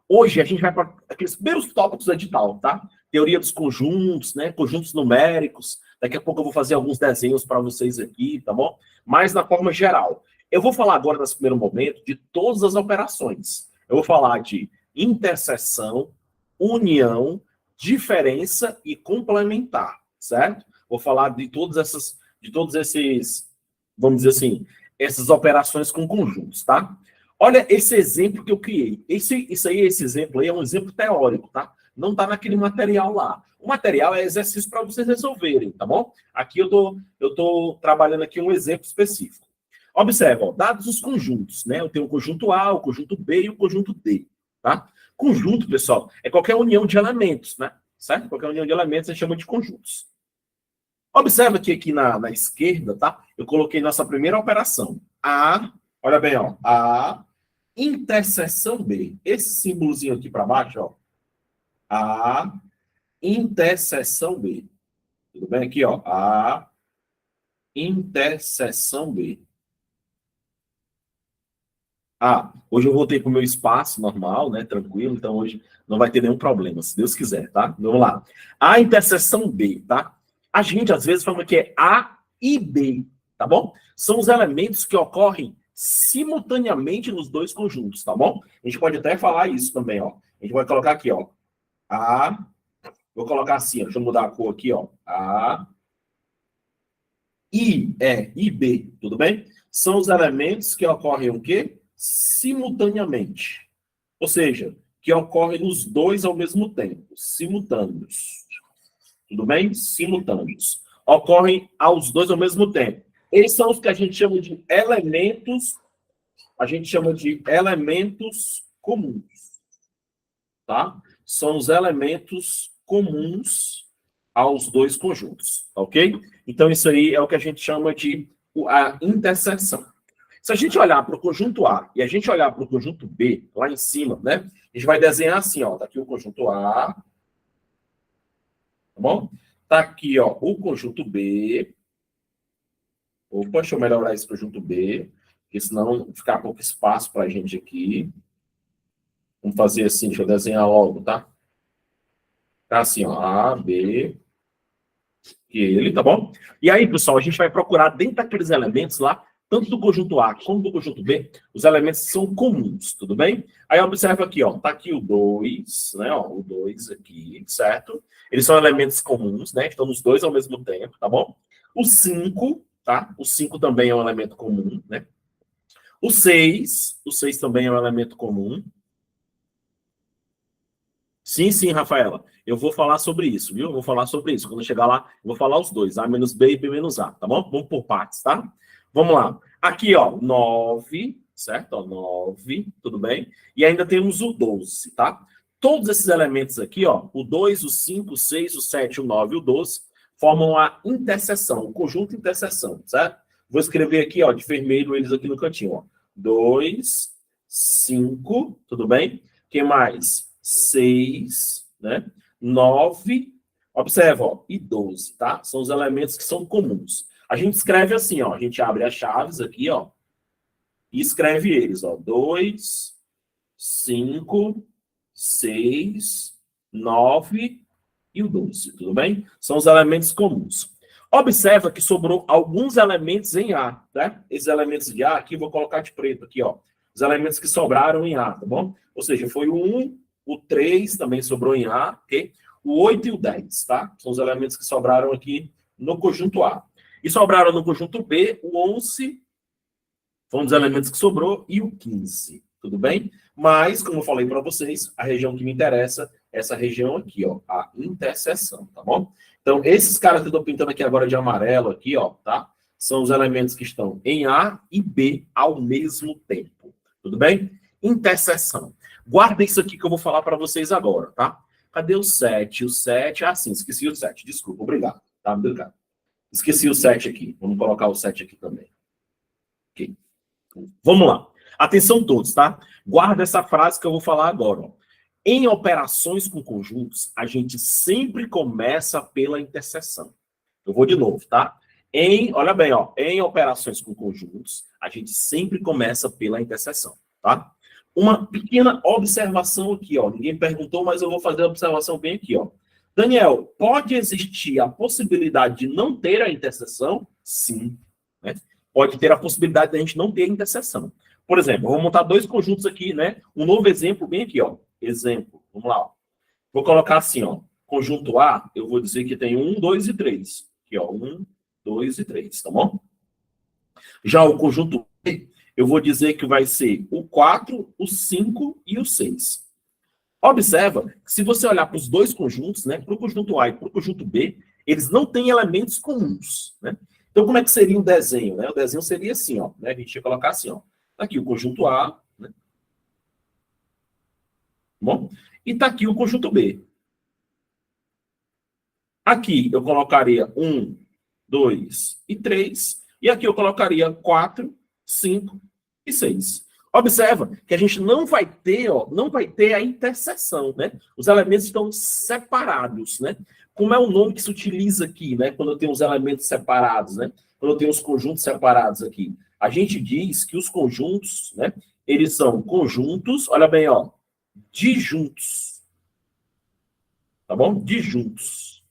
Hoje a gente vai para aqueles primeiros tópicos do edital, tá? Teoria dos conjuntos, né? Conjuntos numéricos. Daqui a pouco eu vou fazer alguns desenhos para vocês aqui, tá bom? Mas na forma geral. Eu vou falar agora, nesse primeiro momento, de todas as operações. Eu vou falar de interseção, união, diferença e complementar, certo? Vou falar de todos esses, vamos dizer assim, essas operações com conjuntos, tá? Olha esse exemplo que eu criei. Esse exemplo aí é um exemplo teórico, tá? Não tá naquele material lá. O material é exercício para vocês resolverem, tá bom? Aqui eu tô trabalhando aqui um exemplo específico. Observa, ó, dados os conjuntos, né? Eu tenho o conjunto A, o conjunto B e o conjunto D, tá? Conjunto, pessoal, é qualquer união de elementos, né? Certo? Qualquer união de elementos a gente chama de conjuntos. Observa que aqui na esquerda, tá? Eu coloquei nossa primeira operação. A, olha bem, ó. A interseção B. Esse símbolozinho aqui para baixo, ó. A interseção B. Tudo bem? Aqui, ó. A interseção B. Hoje eu voltei para o meu espaço normal, né? Tranquilo. Então hoje não vai ter nenhum problema, se Deus quiser, tá? Vamos lá. A interseção B, tá? A gente às vezes fala que é A e B, tá bom? São os elementos que ocorrem simultaneamente nos dois conjuntos, tá bom? A gente pode até falar isso também, ó. A gente vai colocar aqui, ó. Vou colocar assim, ó. Deixa eu mudar a cor aqui, ó. A, I, e B, tudo bem? São os elementos que ocorrem o quê? Simultaneamente. Ou seja, que ocorrem os dois ao mesmo tempo. Simultâneos. Tudo bem? Simultâneos. Ocorrem aos dois ao mesmo tempo. Eles são os que a gente chama de elementos. A gente chama de elementos comuns. Tá? São os elementos comuns aos dois conjuntos. Ok? Então, isso aí é o que a gente chama de a interseção. Se a gente olhar para o conjunto A e a gente olhar para o conjunto B, lá em cima, né? A gente vai desenhar assim, ó. Tá aqui o conjunto A. Tá bom? Tá aqui, ó, o conjunto B. Opa, deixa eu melhorar esse conjunto B, porque senão ficar pouco espaço para a gente aqui. Vamos fazer assim, deixa eu desenhar logo, tá? Tá assim, ó, A, B, e ele, tá bom? E aí, pessoal, a gente vai procurar dentro daqueles elementos lá, tanto do conjunto A como do conjunto B, os elementos são comuns, tudo bem? Aí observa aqui, ó, tá aqui o 2, né, ó, o 2 aqui, certo? Eles são elementos comuns, né, estão os dois ao mesmo tempo, tá bom? O 5, tá? O 5 também é um elemento comum, né? O 6 também é um elemento comum. Sim, Rafaela. Eu vou falar sobre isso, viu? Eu vou falar sobre isso. Quando eu chegar lá, eu vou falar os dois, A menos B e B menos A, tá bom? Vamos por partes, tá? Vamos lá. Aqui, ó, 9, certo? Ó, 9, tudo bem? E ainda temos o 12, tá? Todos esses elementos aqui, ó, o 2, o 5, o 6, o 7, o 9 e o 12, formam a interseção, o conjunto interseção, certo? Vou escrever aqui, ó, de vermelho eles aqui no cantinho, ó. 2, 5, tudo bem? Que mais? 6, né? 9, observa, ó, e 12, tá? São os elementos que são comuns. A gente escreve assim, ó, a gente abre as chaves aqui, ó, e escreve eles, ó, 2, 5, 6, 9 e o 12, tudo bem? São os elementos comuns. Observa que sobrou alguns elementos em A, né? Esses elementos de A aqui, vou colocar de preto aqui, ó. Os elementos que sobraram em A, tá bom? Ou seja, foi o 1, o 3 também sobrou em A, ok? O 8 e o 10, tá? São os elementos que sobraram aqui no conjunto A. E sobraram no conjunto B, o 11 foi um dos elementos que sobrou e o 15, tudo bem? Mas, como eu falei para vocês, a região que me interessa é essa região aqui, ó, a interseção, tá bom? Então, esses caras que eu estou pintando aqui agora de amarelo aqui, ó, tá? São os elementos que estão em A e B ao mesmo tempo, tudo bem? Interseção. Guarda isso aqui que eu vou falar para vocês agora, tá? Cadê o 7? O 7, sim, esqueci o 7, desculpa, obrigado, tá? Obrigado. Esqueci o 7 aqui, vamos colocar o 7 aqui também. Ok. Vamos lá. Atenção todos, tá? Guarda essa frase que eu vou falar agora, ó. Em operações com conjuntos, a gente sempre começa pela interseção. Eu vou de novo, tá? Olha bem, ó, em operações com conjuntos, a gente sempre começa pela interseção, tá? Uma pequena observação aqui, ó. Ninguém perguntou, mas eu vou fazer a observação bem aqui, ó. Daniel, pode existir a possibilidade de não ter a interseção? Sim. Né? Pode ter a possibilidade de a gente não ter a interseção. Por exemplo, eu vou montar dois conjuntos aqui, né? Um novo exemplo bem aqui, ó. Exemplo. Vamos lá, ó. Vou colocar assim, ó. Conjunto A, eu vou dizer que tem 1, 2 e 3. Aqui, ó. 1, 2 e 3, tá bom? Já o conjunto B, eu vou dizer que vai ser o 4, o 5 e o 6. Observa que se você olhar para os dois conjuntos, né, para o conjunto A e para o conjunto B, eles não têm elementos comuns, né? Então, como é que seria o desenho? Né? O desenho seria assim, ó, né? A gente ia colocar assim, ó. Tá aqui o conjunto A, né? Bom, e tá aqui o conjunto B. Aqui eu colocaria 1, 2 e 3, e aqui eu colocaria 4, 5 e 6. Observa que a gente não vai ter, ó, não vai ter a interseção, né? Os elementos estão separados, né? Como é o nome que se utiliza aqui, né? Quando eu tenho os elementos separados, né? Quando eu tenho os conjuntos separados aqui. A gente diz que os conjuntos, né? Eles são conjuntos, olha bem, ó, disjuntos. Tá bom? Disjuntos.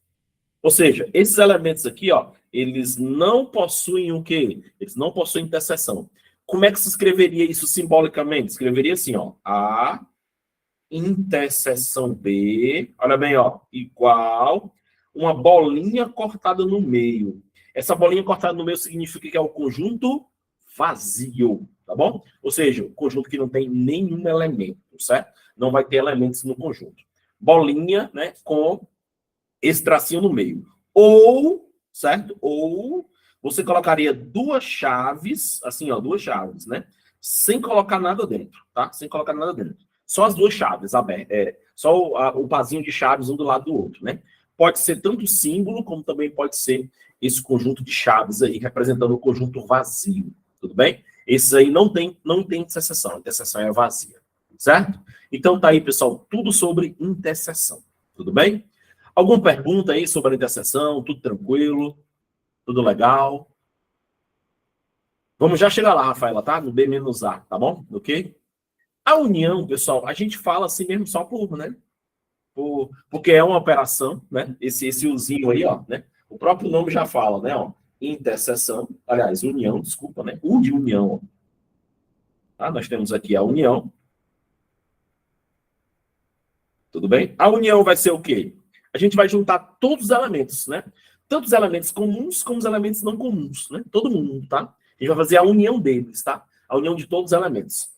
Ou seja, esses elementos aqui, ó, eles não possuem o quê? Eles não possuem interseção. Como é que se escreveria isso simbolicamente? Escreveria assim, ó, A interseção B, olha bem, ó, igual uma bolinha cortada no meio. Essa bolinha cortada no meio significa que é o conjunto vazio, tá bom? Ou seja, o conjunto que não tem nenhum elemento, certo? Não vai ter elementos no conjunto. Bolinha, né, com esse tracinho no meio. Ou, certo? Ou você colocaria duas chaves, assim, ó, duas chaves, né? Sem colocar nada dentro, tá? Sem colocar nada dentro. Só as duas chaves abertas. Só o pazinho de chaves um do lado do outro, né? Pode ser tanto símbolo, como também pode ser esse conjunto de chaves aí, representando o conjunto vazio. Tudo bem? Esses aí não tem interseção. A interseção é vazia. Certo? Então tá aí, pessoal, tudo sobre interseção. Tudo bem? Alguma pergunta aí sobre a interseção? Tudo tranquilo? Tudo legal? Vamos já chegar lá, Rafaela, tá? No B-A, tá bom? Ok? A união, pessoal, a gente fala assim mesmo só por, né? Porque é uma operação, né? Esse uzinho aí, ó, né? O próprio nome já fala, né? Ó, interseção, aliás, união, desculpa, né? U de união, ó. Tá? Nós temos aqui a união. Tudo bem? A união vai ser o quê? A gente vai juntar todos os elementos, né? Tanto os elementos comuns como os elementos não comuns, né? Todo mundo, tá? A gente vai fazer a união deles, tá? A união de todos os elementos.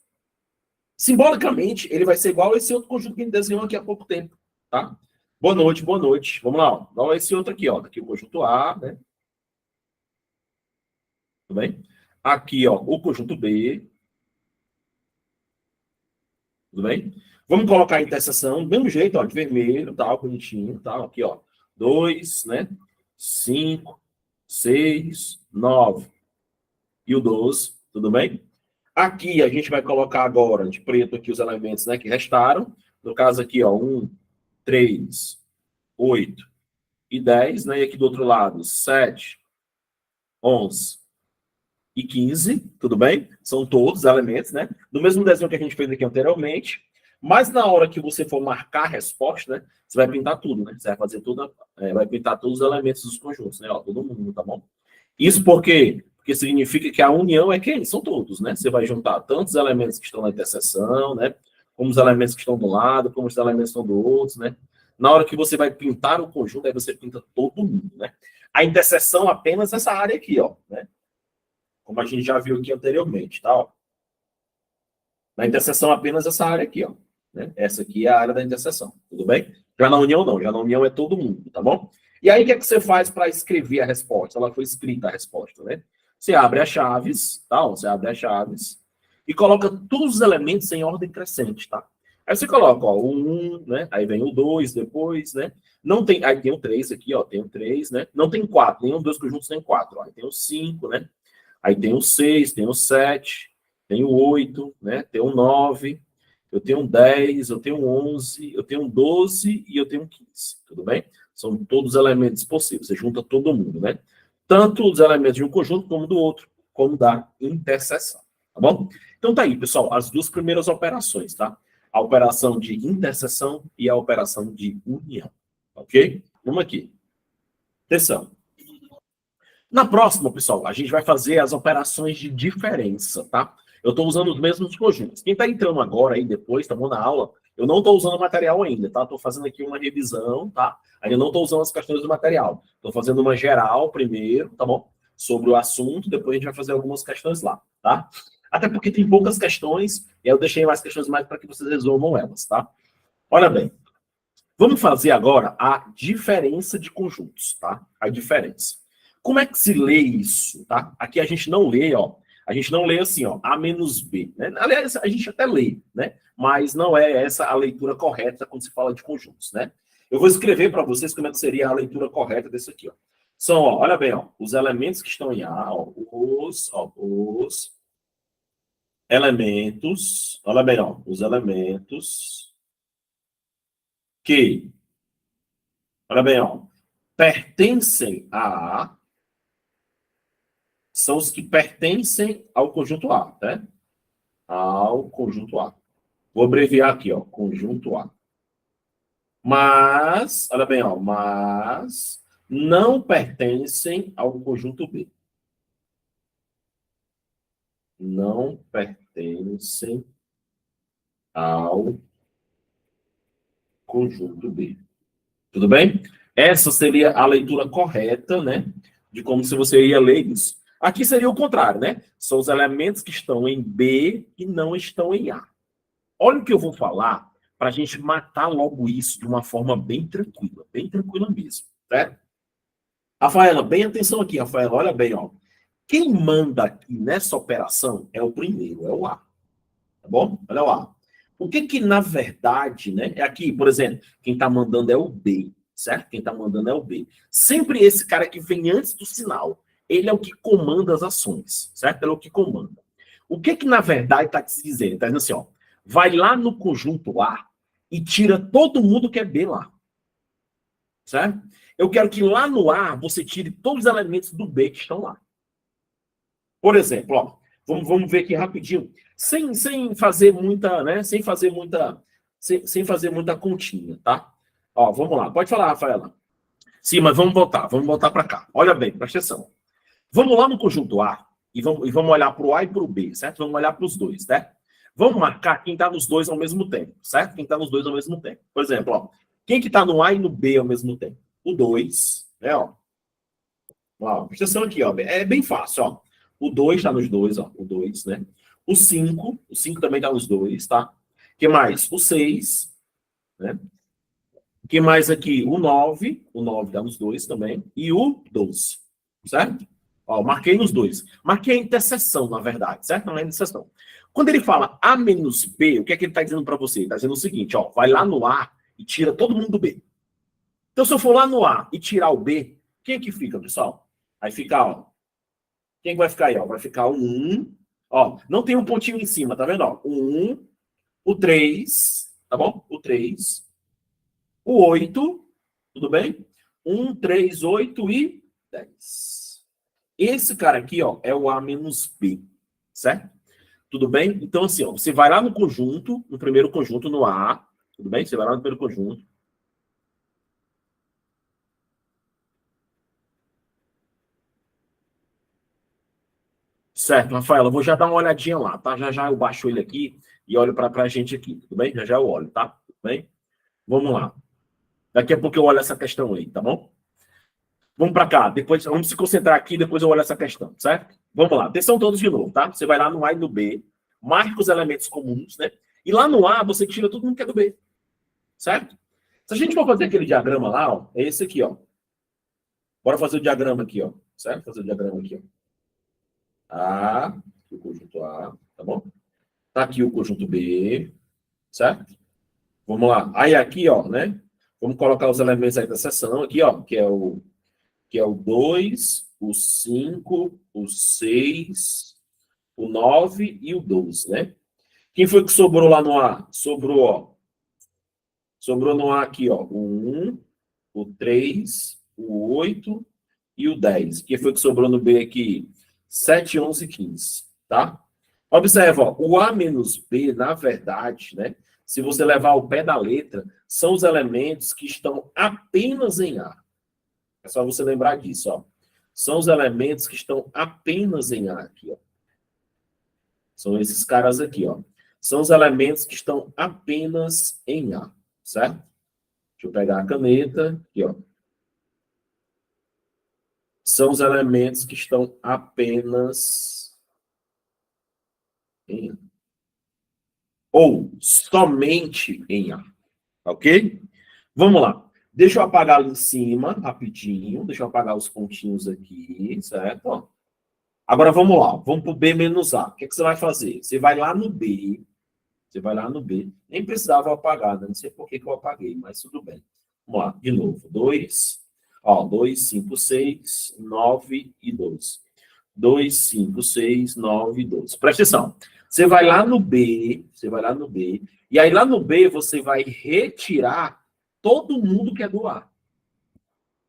Simbolicamente, ele vai ser igual a esse outro conjunto que a gente desenhou aqui há pouco tempo, tá? Boa noite, boa noite. Vamos lá, ó. Igual a esse outro aqui, ó. Aqui o conjunto A, né? Tudo bem? Aqui, ó, o conjunto B. Tudo bem? Vamos colocar a interseção do mesmo jeito, ó, de vermelho, tal, bonitinho, tal. Aqui, ó. 2, né? 5, 6, 9 e o 12, tudo bem? Aqui a gente vai colocar agora de preto aqui os elementos, né, que restaram. No caso aqui, ó, 1, 3, 8 e 10, né? E aqui do outro lado, 7, 11 e 15, tudo bem? São todos elementos, né? Do mesmo desenho que a gente fez aqui anteriormente. Mas na hora que você for marcar a resposta, né? Você vai pintar tudo, né? Você vai fazer tudo, vai pintar todos os elementos dos conjuntos, né? Ó, todo mundo, tá bom? Isso porque significa que a união é quem? São todos, né? Você vai juntar tantos elementos que estão na interseção, né? Como os elementos que estão do lado, como os elementos que estão do outro, né? Na hora que você vai pintar o conjunto, aí você pinta todo mundo, né? A interseção apenas essa área aqui, ó, né? Como a gente já viu aqui anteriormente, tá? Ó. Na interseção apenas essa área aqui, ó. Né? Essa aqui é a área da interseção, tudo bem? Já na união não, já na união é todo mundo, tá bom? E aí o que é que você faz para escrever a resposta? Ela foi escrita a resposta, né? Você abre as chaves, tá? Você abre as chaves e coloca todos os elementos em ordem crescente, tá? Aí você coloca, ó, o 1, né? Aí vem o 2 depois, né? Não tem, aí tem o 3 aqui, ó, tem o 3, né? Não tem 4, nenhum dos conjuntos tem 4, ó. Aí tem o 5, né? Aí tem o 6, tem o 7, tem o 8, né? Tem o 9, eu tenho um 10, eu tenho um 11, eu tenho um 12 e eu tenho um 15, tudo bem? São todos elementos possíveis, você junta todo mundo, né? Tanto os elementos de um conjunto como do outro, como da interseção, tá Tá bom? Então tá aí, pessoal, as duas primeiras operações, tá? A operação de interseção e a operação de união. Ok? Vamos aqui. Atenção. Na próxima, pessoal, a gente vai fazer as operações de diferença, tá? Eu estou usando os mesmos conjuntos. Quem está entrando agora aí depois, tá bom, na aula, eu não estou usando o material ainda, tá? Estou fazendo aqui uma revisão, tá? Ainda não estou usando as questões do material. Estou fazendo uma geral primeiro, tá bom? Sobre o assunto, depois a gente vai fazer algumas questões lá, tá? Até porque tem poucas questões, e eu deixei mais questões mais para que vocês resolvam elas, tá? Olha bem, vamos fazer agora a diferença de conjuntos, tá? A diferença. Como é que se lê isso, tá? Aqui a gente não lê, ó. A gente não lê assim, ó, A menos B, né? Aliás, a gente até lê, né? Mas não é essa a leitura correta quando se fala de conjuntos, né? Eu vou escrever para vocês como é que seria a leitura correta desse aqui, ó. São, ó, olha bem, ó, os elementos que estão em A, ó, os elementos, olha bem, ó, os elementos que, olha bem, ó, pertencem a A, são os que pertencem ao conjunto A, né? Ao conjunto A. Vou abreviar aqui, ó, conjunto A. Mas, olha bem, ó, mas não pertencem ao conjunto B. Não pertencem ao conjunto B. Tudo bem? Essa seria a leitura correta, né? De como se você ia ler isso. Aqui seria o contrário, né? São os elementos que estão em B e não estão em A. Olha o que eu vou falar para a gente matar logo isso de uma forma bem tranquila mesmo, certo? Rafaela, bem atenção aqui, Rafaela, olha bem, ó. Quem manda aqui nessa operação é o primeiro, é o A, tá bom? Olha o A. O que que, na verdade, né, é aqui, por exemplo, quem está mandando é o B, certo? Quem está mandando é o B. Sempre esse cara que vem antes do sinal, ele é o que comanda as ações, certo? Ele é o que comanda. O que que, na verdade, está se dizendo? Está dizendo assim, ó, vai lá no conjunto A e tira todo mundo que é B lá, certo? Eu quero que lá no A você tire todos os elementos do B que estão lá. Por exemplo, ó, vamos ver aqui rapidinho, sem fazer muita, né? Sem fazer muita continha, tá? Ó, vamos lá. Pode falar, Rafaela. Sim, mas vamos voltar para cá. Olha bem, presta atenção. Vamos lá no conjunto A e vamos olhar para o A e para o B, certo? Vamos olhar para os dois, né? Vamos marcar quem está nos dois ao mesmo tempo, certo? Quem está nos dois ao mesmo tempo. Por exemplo, ó, quem que está no A e no B ao mesmo tempo? O 2, né, ó. Ó, presta atenção aqui, ó. É bem fácil, ó. O 2 está nos dois, ó. O 2, né? O 5 também está nos dois, tá? O que mais? O 6, né? O que mais aqui? O nove está nos dois também. E o 12, certo? Ó, marquei nos dois. Marquei a interseção, na verdade, certo? Não é a interseção. Quando ele fala A menos B, o que é que ele está dizendo para você? Ele está dizendo o seguinte, ó, vai lá no A e tira todo mundo do B. Então, se eu for lá no A e tirar o B, quem é que fica, pessoal? Aí fica, ó. Quem vai ficar aí, ó? Vai ficar o 1. Ó, não tem um pontinho em cima, tá vendo? Ó, o 1, o 3, tá bom? O 3, o 8, tudo bem? 1, 3, 8 e 10. Esse cara aqui, ó, é o A menos B, certo? Tudo bem? Então, assim, ó, você vai lá no conjunto, no primeiro conjunto, no A, tudo bem? Você vai lá no primeiro conjunto. Certo, Rafael, eu vou já dar uma olhadinha lá, tá? Já já eu baixo ele aqui e olho para a gente aqui, tudo bem? Já já eu olho, tá? Tudo bem? Vamos lá. Daqui a pouco eu olho essa questão aí, tá bom? Vamos para cá, depois vamos se concentrar aqui, depois eu olho essa questão, certo? Vamos lá, atenção todos de novo, tá? Você vai lá no A e no B, marca os elementos comuns, né? E lá no A você tira todo mundo que é do B, certo? Se a gente for fazer aquele diagrama lá, ó, é esse aqui, ó. Bora fazer o diagrama aqui, ó. Certo? Fazer o diagrama aqui, ó. A, o conjunto A, tá bom? Tá aqui o conjunto B, certo? Vamos lá. Aí aqui, ó, né? Vamos colocar os elementos aí da seção aqui, ó, que é o 2, o 5, o 6, o 9 e o 12, né? Quem foi que sobrou lá no A? Sobrou, ó. Sobrou no A aqui, ó, o 1, o 3, o 8 e o 10. Quem foi que sobrou no B aqui? 7, 11 e 15, tá? Observa, ó, o A menos B, na verdade, né? Se você levar ao pé da letra, são os elementos que estão apenas em A. É só você lembrar disso, ó. São os elementos que estão apenas em A aqui, ó. São esses caras aqui, ó. São os elementos que estão apenas em A, certo? Deixa eu pegar a caneta aqui, ó. São os elementos que estão apenas em A. Ou somente em A, ok? Vamos lá. Deixa eu apagar ali em cima, rapidinho. Deixa eu apagar os pontinhos aqui, certo? Ó. Agora vamos lá. Vamos para o B menos A. O que, é que você vai fazer? Você vai lá no B. Você vai lá no B. Nem precisava apagar, né? Não sei por que eu apaguei, mas tudo bem. Vamos lá, de novo. 2, ó, 2, 5, 6, 9 e 12. 2, 5, 6, 9 e 12. Presta atenção. Você vai lá no B, e aí lá no B você vai retirar todo mundo que é do A,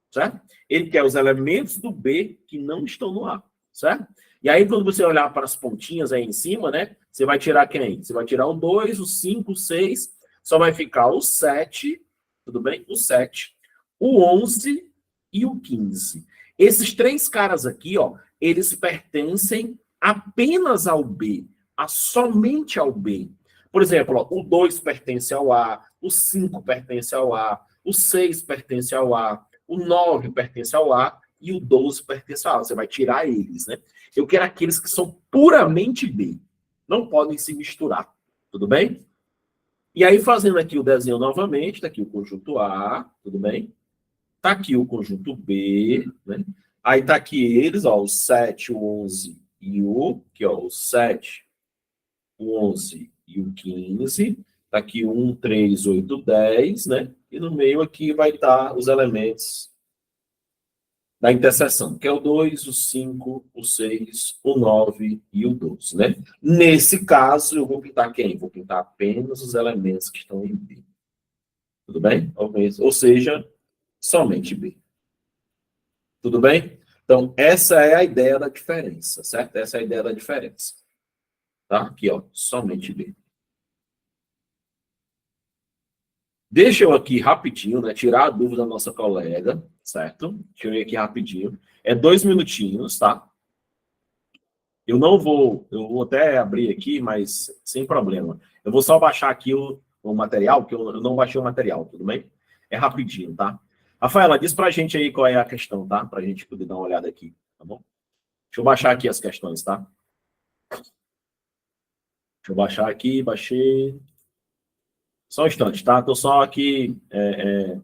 certo? Ele quer os elementos do B que não estão no A, certo? E aí quando você olhar para as pontinhas aí em cima, né? Você vai tirar quem? Você vai tirar o 2, o 5, o 6, só vai ficar o 7, tudo bem? O 7, o 11 e o 15. Esses três caras aqui, ó, eles pertencem apenas ao B, somente ao B. Por exemplo, ó, o 2 pertence ao A, o 5 pertence ao A, o 6 pertence ao A, o 9 pertence ao A e o 12 pertence ao A. Você vai tirar eles, né? Eu quero aqueles que são puramente B. Não podem se misturar. Tudo bem? E aí, fazendo aqui o desenho novamente, está aqui o conjunto A, tudo bem? Está aqui o conjunto B, né? Aí está aqui eles, ó, o 7, o 11 e o... Aqui, ó, o 7, o 11 e o 15. Está aqui o 1, 3, 8, 10, né? E no meio aqui vai estar os elementos da interseção, que é o 2, o 5, o 6, o 9 e o 12, né? Nesse caso, eu vou pintar quem? Vou pintar apenas os elementos que estão em B. Tudo bem? Ou seja, somente B. Tudo bem? Então, essa é a ideia da diferença, certo? Essa é a ideia da diferença. Tá? Aqui, ó, somente B. Deixa eu aqui rapidinho, né? Tirar a dúvida da nossa colega, certo? Deixa eu ir aqui rapidinho. É 2 minutinhos, tá? Eu vou até abrir aqui, mas sem problema. Eu vou só baixar aqui o material, porque eu não baixei o material, tudo bem? É rapidinho, tá? Rafaela, diz pra gente aí qual é a questão, tá? Pra gente poder dar uma olhada aqui, tá bom? Deixa eu baixar aqui as questões, tá? Deixa eu baixar aqui, baixei. Só um instante, tá? Tô só aqui. Deixa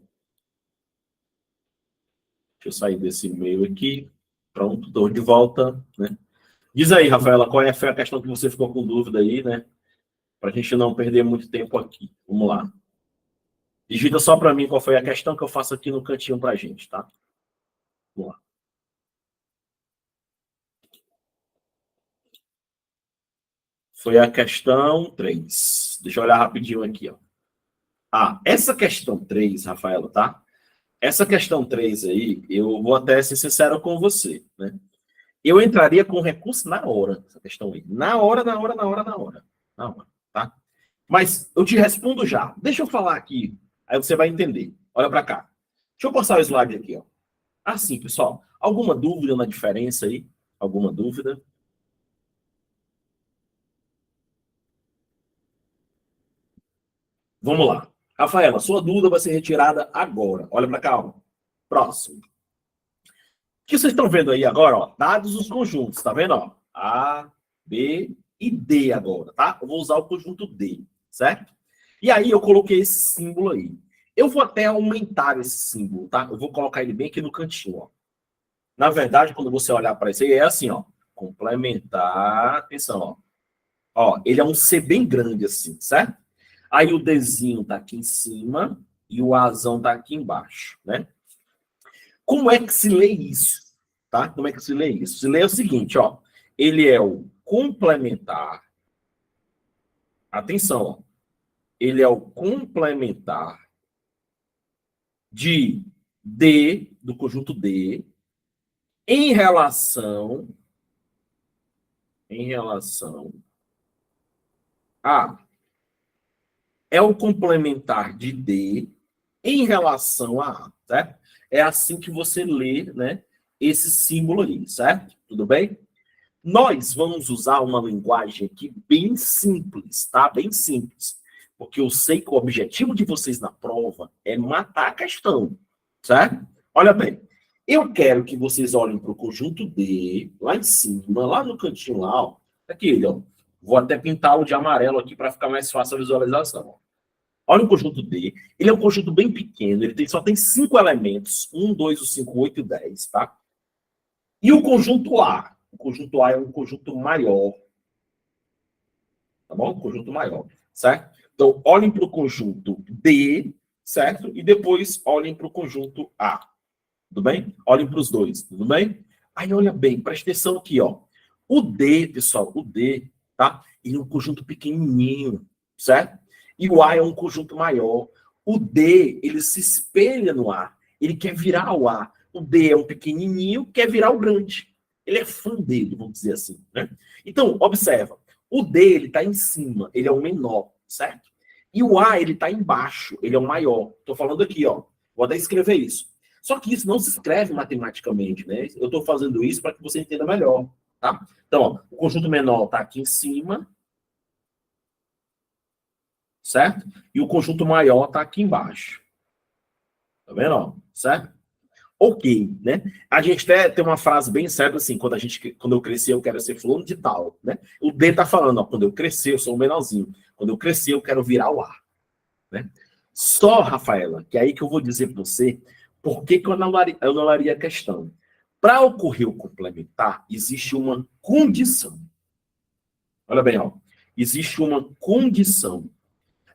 eu sair desse e-mail aqui. Pronto, tô de volta, né? Diz aí, Rafaela, qual foi a questão que você ficou com dúvida aí, né? Pra gente não perder muito tempo aqui. Vamos lá. Digita só para mim qual foi a questão que eu faço aqui no cantinho para a gente, tá? Vamos lá. Foi a questão 3. Deixa eu olhar rapidinho aqui, ó. Ah, essa questão 3, Rafaela, tá? Essa questão 3 aí, eu vou até ser sincero com você, né? Eu entraria com recurso na hora, essa questão aí. Na hora, na hora, na hora, na hora. Na hora, tá? Mas eu te respondo já. Deixa eu falar aqui, aí você vai entender. Olha para cá. Deixa eu passar o slide aqui, ó. Assim, pessoal. Alguma dúvida na diferença aí? Alguma dúvida? Vamos lá. Rafaela, sua dúvida vai ser retirada agora. Olha para cá, ó. Próximo. O que vocês estão vendo aí agora, ó? Dados os conjuntos, tá vendo, ó? A, B e D agora, tá? Eu vou usar o conjunto D, certo? E aí eu coloquei esse símbolo aí. Eu vou até aumentar esse símbolo, tá? Eu vou colocar ele bem aqui no cantinho, ó. Na verdade, quando você olhar para isso aí, é assim, ó. Complementar, atenção, ó. Ó, ele é um C bem grande assim, certo? Aí o Dzinho tá aqui em cima e o Azão tá aqui embaixo, né? Como é que se lê isso? Tá? Como é que se lê isso? Se lê o seguinte, ó. Ele é o complementar. Atenção, ó. Ele é o complementar de D, do conjunto D, em relação A é o complementar de D em relação a A, certo? É assim que você lê, né, esse símbolo aí, certo? Tudo bem? Nós vamos usar uma linguagem aqui bem simples, tá? Bem simples. Porque eu sei que o objetivo de vocês na prova é matar a questão, certo? Olha bem, eu quero que vocês olhem para o conjunto D, lá em cima, lá no cantinho lá, ó. Aqui, ó. Vou até pintá-lo de amarelo aqui para ficar mais fácil a visualização. Olha o conjunto D. Ele é um conjunto bem pequeno, ele só tem 5 elementos. 1, 2, 5, 8 e 10, tá? E o conjunto A? O conjunto A é um conjunto maior. Tá bom? Um conjunto maior, certo? Então, olhem para o conjunto D, certo? E depois olhem para o conjunto A. Tudo bem? Olhem para os dois, tudo bem? Aí, olha bem, presta atenção aqui, ó. O D, pessoal, o D, tá? Ele é um conjunto pequenininho, certo? E o A é um conjunto maior. O D, ele se espelha no A. Ele quer virar o A. O D é um pequenininho, quer virar o grande. Ele é fã dele, vamos dizer assim, né? Então, observa. O D, ele está em cima, ele é o menor, certo? E o A, ele está embaixo, ele é o maior. Estou falando aqui, ó. Vou até escrever isso. Só que isso não se escreve matematicamente, né? Eu estou fazendo isso para que você entenda melhor, tá? Então, ó, o conjunto menor está aqui em cima, certo? E o conjunto maior está aqui embaixo. Tá vendo? Ó? Certo? Ok, né? A gente até tem uma frase bem certa assim, quando eu crescer eu quero ser fulano de tal, né? O D tá falando, ó, quando eu crescer eu sou o menorzinho. Quando eu crescer eu quero virar o A, né? Só, Rafaela, que é aí que eu vou dizer para você por que que eu anularia a questão. Para ocorrer o complementar, existe uma condição. Olha bem, ó. Existe uma condição.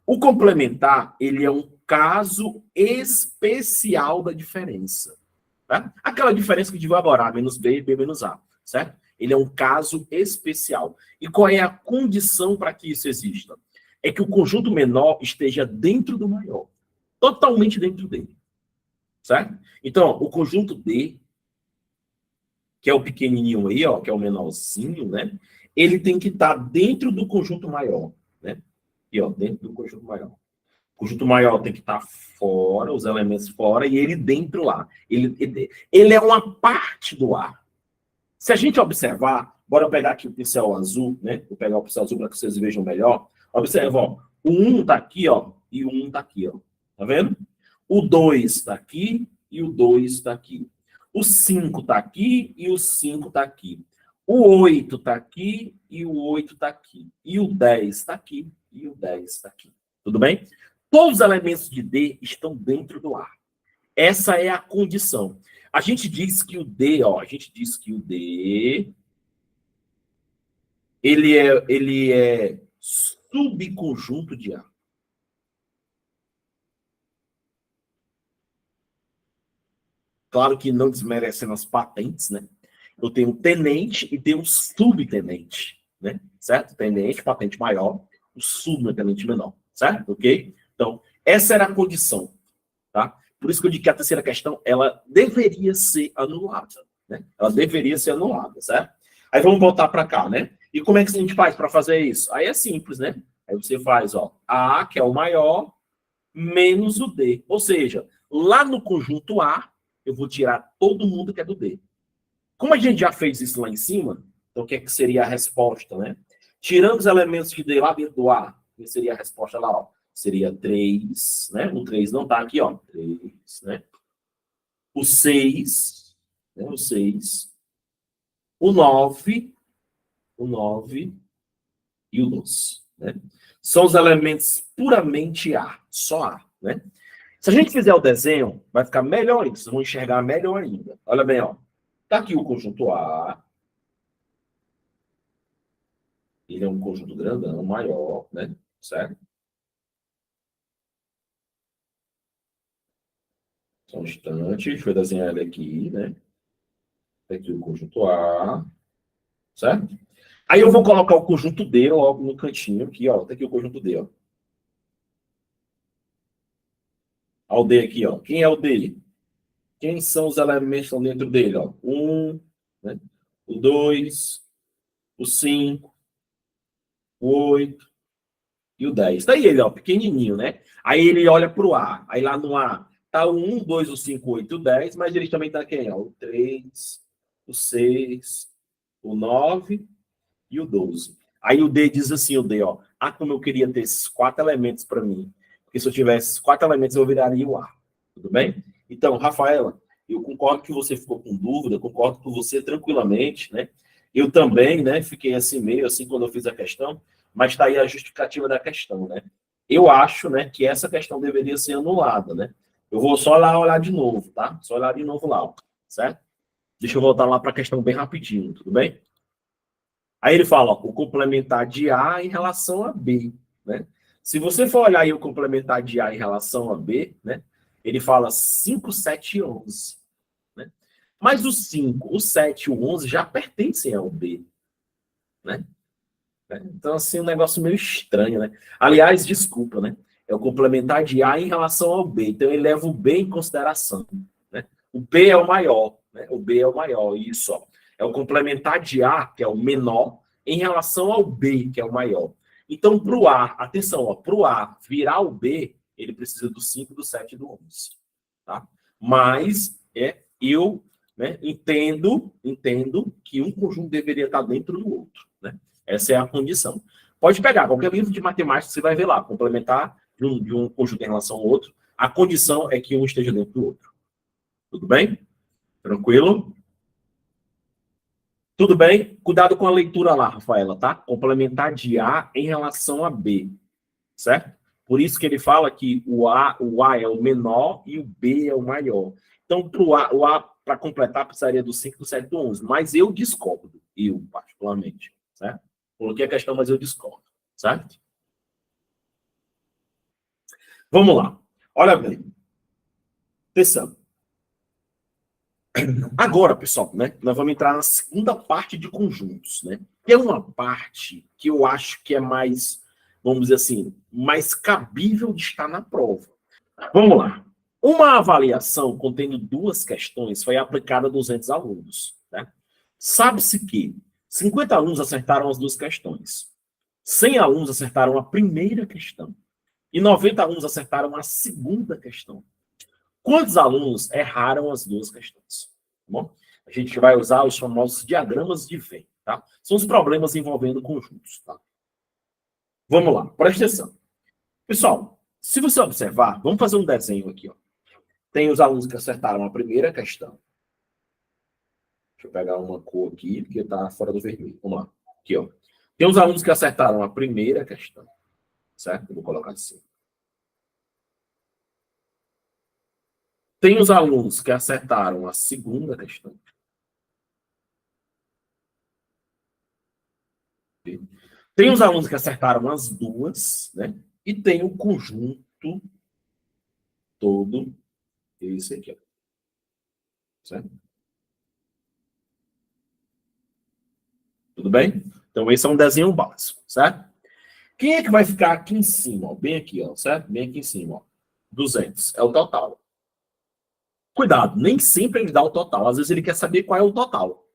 O complementar, ele é um caso especial da diferença. Tá? Aquela diferença que digo agora, A menos B, B menos A, certo? Ele é um caso especial. E qual é a condição para que isso exista? É que o conjunto menor esteja dentro do maior. Totalmente dentro dele. Certo? Então, ó, o conjunto D, que é o pequenininho aí, ó, que é o menorzinho, né? Ele tem que estar dentro do conjunto maior, né? E ó, dentro do conjunto maior. O conjunto maior tem que estar fora, os elementos fora, e ele dentro lá. Ele é uma parte do A. Se a gente observar, bora pegar aqui o pincel azul, né? Vou pegar o pincel azul para que vocês vejam melhor. Observa, ó. O 1 está aqui, ó, e o 1 está aqui, ó. Tá vendo? O 2 está aqui e o 2 está aqui. O 5 está aqui e o 5 está aqui. O 8 está aqui e o 8 está aqui. E o 10 está aqui e o 10 está aqui. Tudo bem? Todos os elementos de D estão dentro do A. Essa é a condição. A gente diz que o D, ó, a gente diz que o D, ele é subconjunto de A. Claro que não desmerecendo as patentes, né? Eu tenho um tenente e tenho um subtenente, né? Certo? Tenente, patente maior, o subtenente menor, certo? Ok? Então, essa era a condição, tá? Por isso que eu digo que a terceira questão, ela deveria ser anulada, né? Ela deveria ser anulada, certo? Aí vamos voltar para cá, né? E como é que a gente faz para fazer isso? Aí é simples, né? Aí você faz, ó, A, que é o maior, menos o D. Ou seja, lá no conjunto A, eu vou tirar todo mundo que é do D. Como a gente já fez isso lá em cima, então o que, é que seria a resposta, né? Tirando os elementos de D lá dentro do A, que seria a resposta lá, ó. Seria 3, né? O 3 não está aqui, ó. 3, né? O 6, né? O 6. O 9 e o 12, né? São os elementos puramente A, só A, né? Se a gente fizer o desenho, vai ficar melhor ainda. Vocês vão enxergar melhor ainda. Olha bem, ó. Tá aqui o conjunto A. Ele é um conjunto grandão, maior, né? Certo? Só um instante. Deixa eu desenhar ele aqui, né? Tá aqui o conjunto A. Certo? Aí eu vou colocar o conjunto D logo no cantinho aqui, ó. Tá aqui o conjunto D, ó. Olha o D aqui, ó. Quem é o D? Quem são os elementos que estão dentro dele, ó? Né? O 2, o 5, o 8. e o 10. Tá aí ele, ó, pequenininho, né? Aí ele olha pro A. Aí lá no A tá o 1, 2, o 5, 8, o 10, mas ele também tá quem? Ó, o 3, o 6, o 9 e o 12. Aí o D diz assim, o D, ó, como eu queria ter esses 4 elementos para mim. Porque se eu tivesse esses 4 elementos, eu viraria o A. Tudo bem? Então, Rafaela, eu concordo que você ficou com dúvida, concordo com você tranquilamente, né? Eu também, né, fiquei assim meio assim quando eu fiz a questão, mas está aí a justificativa da questão, né? Eu acho, né, que essa questão deveria ser anulada, né? Eu vou só lá olhar de novo, tá? Só olhar de novo lá, ó, certo? Deixa eu voltar lá para a questão bem rapidinho, tudo bem? Aí ele fala, ó, o complementar de A em relação a B, né? Se você for olhar aí o complementar de A em relação a B, né? Ele fala 5, 7 e 11, né? Mas o 5, o 7 e o 11 já pertencem ao B, né? Então, assim, um negócio meio estranho, né? Aliás, desculpa, né? É o complementar de A em relação ao B. Então, ele leva o B em consideração, né? O B é o maior, né? O B é o maior, isso, ó. É o complementar de A, que é o menor, em relação ao B, que é o maior. Então, para o A, atenção, ó, para o A virar o B, ele precisa do 5, do 7 e do 11, tá? Mas, eu, né, entendo que um conjunto deveria estar dentro do outro, né? Essa é a condição. Pode pegar qualquer livro de matemática, você vai ver lá, complementar de um conjunto em relação ao outro. A condição é que um esteja dentro do outro. Tudo bem? Tranquilo? Tudo bem? Cuidado com a leitura lá, Rafaela, tá? Complementar de A em relação a B, certo? Por isso que ele fala que o A é o menor e o B é o maior. Então, o A para completar, precisaria do 5, do 7 e do 11. Mas eu discordo, eu particularmente, certo? Coloquei a questão, mas eu discordo, certo? Vamos lá. Olha bem. Atenção. Agora, pessoal, né? Nós vamos entrar na segunda parte de conjuntos, né? Que é uma parte que eu acho que é mais, vamos dizer assim, mais cabível de estar na prova. Vamos lá. Uma avaliação contendo 2 questões foi aplicada a 200 alunos, né? Sabe-se que 50 alunos acertaram as 2 questões. 100 alunos acertaram a primeira questão. E 90 alunos acertaram a segunda questão. Quantos alunos erraram as 2 questões? Tá bom? A gente vai usar os famosos diagramas de Venn, tá? São os problemas envolvendo conjuntos, tá? Vamos lá, presta atenção. Pessoal, se você observar, vamos fazer um desenho aqui, ó. Tem os alunos que acertaram a primeira questão. Deixa eu pegar uma cor aqui, porque está fora do vermelho. Vamos lá. Aqui, ó. Tem os alunos que acertaram a primeira questão, certo? Eu vou colocar assim. Tem os alunos que acertaram a segunda questão. Tem os alunos que acertaram as 2, né? E tem o conjunto todo, esse aqui, ó. Certo? Tudo bem? Então, esse é um desenho básico, certo? Quem é que vai ficar aqui em cima, ó? Bem aqui, ó, certo? Bem aqui em cima, ó. 200 é o total. Cuidado, nem sempre ele dá o total. Às vezes ele quer saber qual é o total,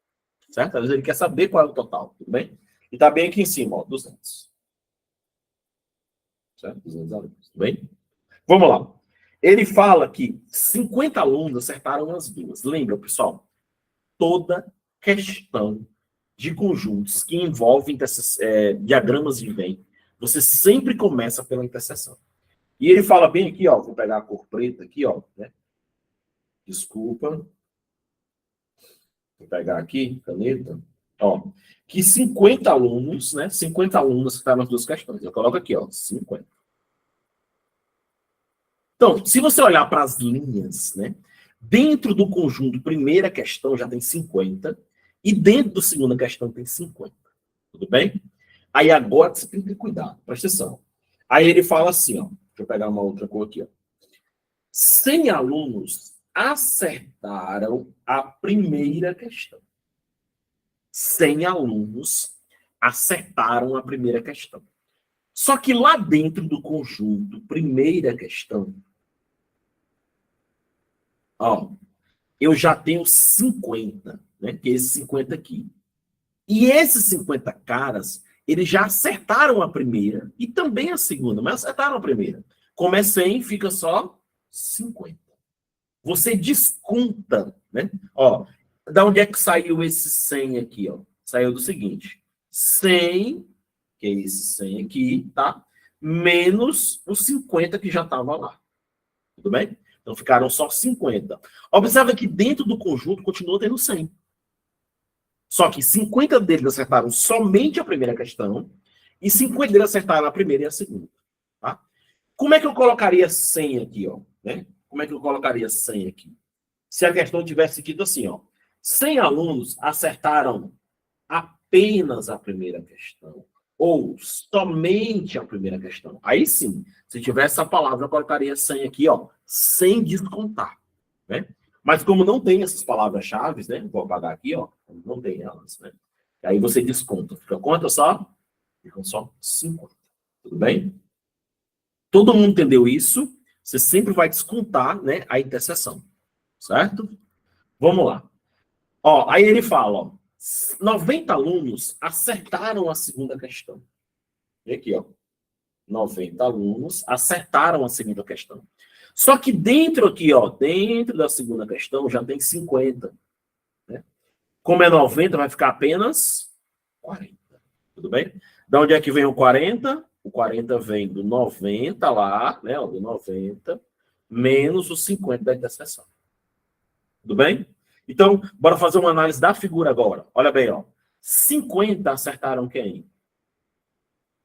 certo? Às vezes ele quer saber qual é o total, tudo bem? E tá bem aqui em cima, ó, 200. Certo? 200 alunos, tudo bem? Vamos lá. Ele fala que 50 alunos acertaram as 2. Lembra, pessoal? Toda questão de conjuntos que envolvem diagramas de Venn, você sempre começa pela interseção. E ele fala bem aqui, ó, vou pegar a cor preta aqui, ó, né? Desculpa. Vou pegar aqui, caneta. Ó, que 50 alunos, né? 50 alunos que estão nas 2 questões. Eu coloco aqui, ó, 50. Então, se você olhar para as linhas, né? Dentro do conjunto, primeira questão já tem 50, e dentro do segunda questão tem 50. Tudo bem? Aí agora você tem que ter cuidado, presta atenção. Aí ele fala assim, ó. Deixa eu pegar uma outra cor aqui, ó. 100 alunos acertaram a primeira questão. 100 alunos acertaram a primeira questão. Só que lá dentro do conjunto, primeira questão, ó, eu já tenho 50, né? Que é esse 50 aqui. E esses 50 caras, eles já acertaram a primeira e também a segunda, mas acertaram a primeira. Como é 100, fica só 50. Você desconta, né? Ó, da onde é que saiu esse 100 aqui, ó? Saiu do seguinte: 100, que é esse 100 aqui, tá? Menos os 50 que já estava lá. Tudo bem? Então ficaram só 50. Observa que dentro do conjunto continua tendo 100. Só que 50 deles acertaram somente a primeira questão e 50 deles acertaram a primeira e a segunda. Tá? Como é que eu colocaria 100 aqui, ó? Né? Como é que eu colocaria 100 aqui? Se a questão tivesse escrito assim, ó. 100 alunos acertaram apenas a primeira questão ou somente a primeira questão. Aí sim, se tivesse essa palavra, eu colocaria 100 aqui, ó, sem descontar, né? Mas como não tem essas palavras-chave, né? Vou apagar aqui, ó, não tem elas, né? Aí você desconta. Fica quanto só? Ficam só 50. Tudo bem? Todo mundo entendeu isso? Você sempre vai descontar, né, a interseção. Certo? Vamos lá. Ó, aí ele fala, ó, 90 alunos acertaram a segunda questão. E aqui, ó, 90 alunos acertaram a segunda questão. Só que dentro aqui, ó, dentro da segunda questão já tem 50. Né? Como é 90, vai ficar apenas 40. Tudo bem? Da onde é que vem o 40? O 40 vem do 90 lá, né, ó, do 90, menos os 50 da interseção. Tudo bem? Então, bora fazer uma análise da figura agora. Olha bem, ó. 50 acertaram quem?